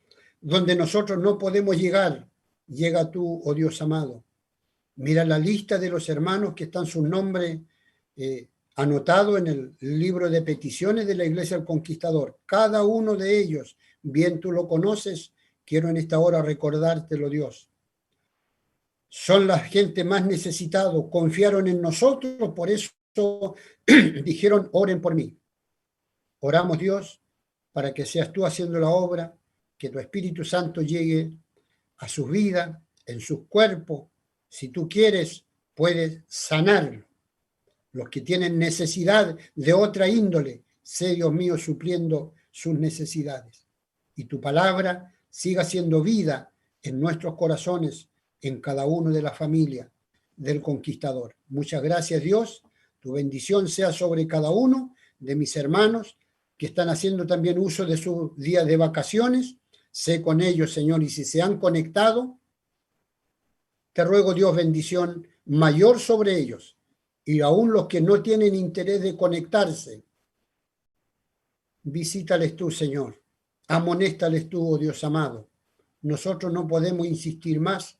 Donde nosotros no podemos llegar, llega tú, oh Dios amado. Mira la lista de los hermanos que están sus nombres anotado en el libro de peticiones de la Iglesia del Conquistador. Cada uno de ellos, bien tú lo conoces, quiero en esta hora recordártelo, Dios. Son la gente más necesitada, confiaron en nosotros, por eso dijeron, oren por mí. Oramos, Dios, para que seas tú haciendo la obra, que tu Espíritu Santo llegue a sus vidas, en sus cuerpos. Si tú quieres, puedes sanarlo. Los que tienen necesidad de otra índole, sé, Dios mío, supliendo sus necesidades. Y tu palabra siga siendo vida en nuestros corazones, en cada uno de la familia del Conquistador. Muchas gracias, Dios. Tu bendición sea sobre cada uno de mis hermanos que están haciendo también uso de sus días de vacaciones. Sé con ellos, Señor, y si se han conectado, te ruego, Dios, bendición mayor sobre ellos. Y aún los que no tienen interés de conectarse, visítales tú, Señor. Amonéstales tú, oh Dios amado. Nosotros no podemos insistir más.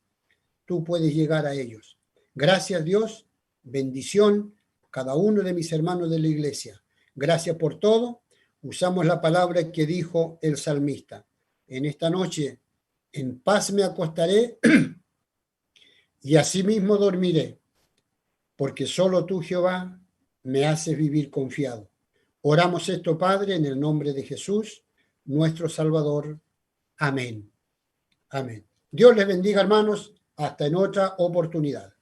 Tú puedes llegar a ellos. Gracias, Dios. Bendición cada uno de mis hermanos de la iglesia. Gracias por todo. Usamos la palabra que dijo el salmista. En esta noche, en paz me acostaré y asimismo dormiré, porque solo tú, Jehová, me haces vivir confiado. Oramos esto, Padre, en el nombre de Jesús, nuestro Salvador. Amén. Amén. Dios les bendiga, hermanos. Hasta en otra oportunidad.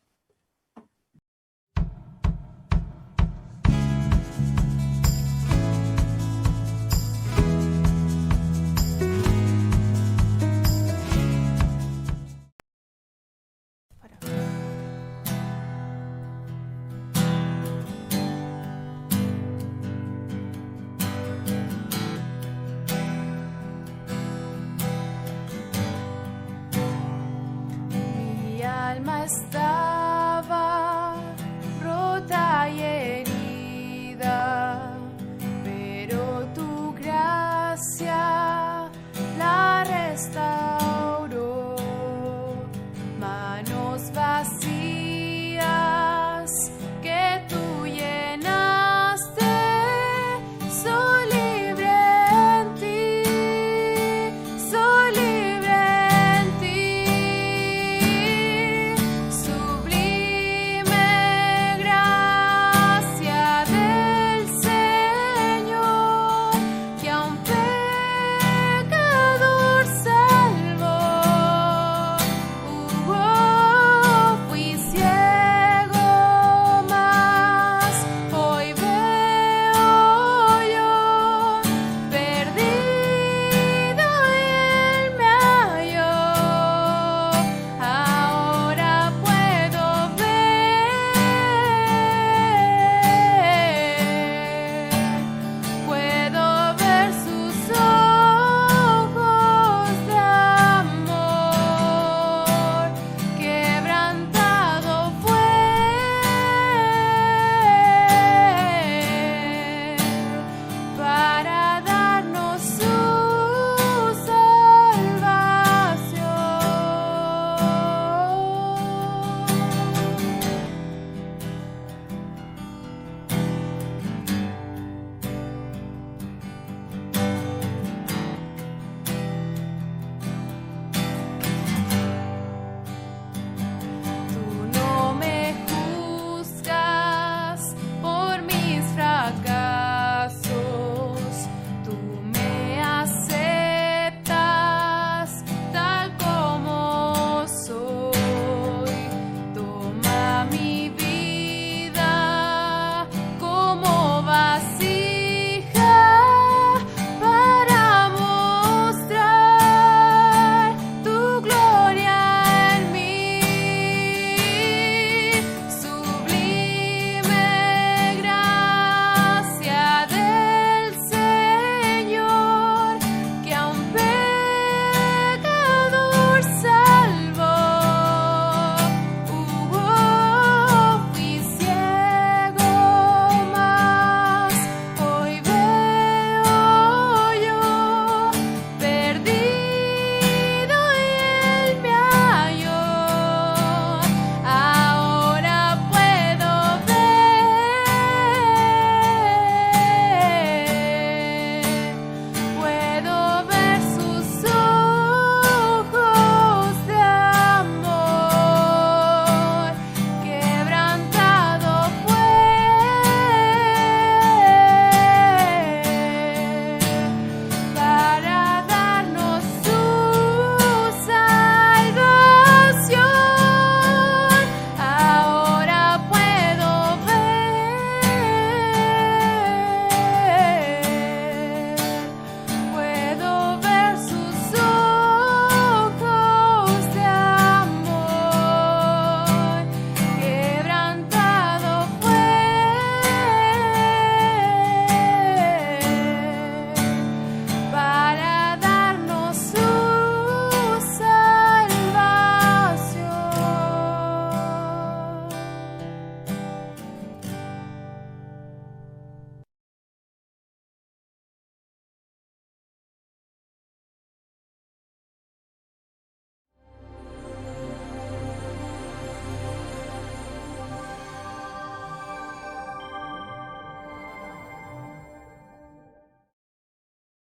Mi alma está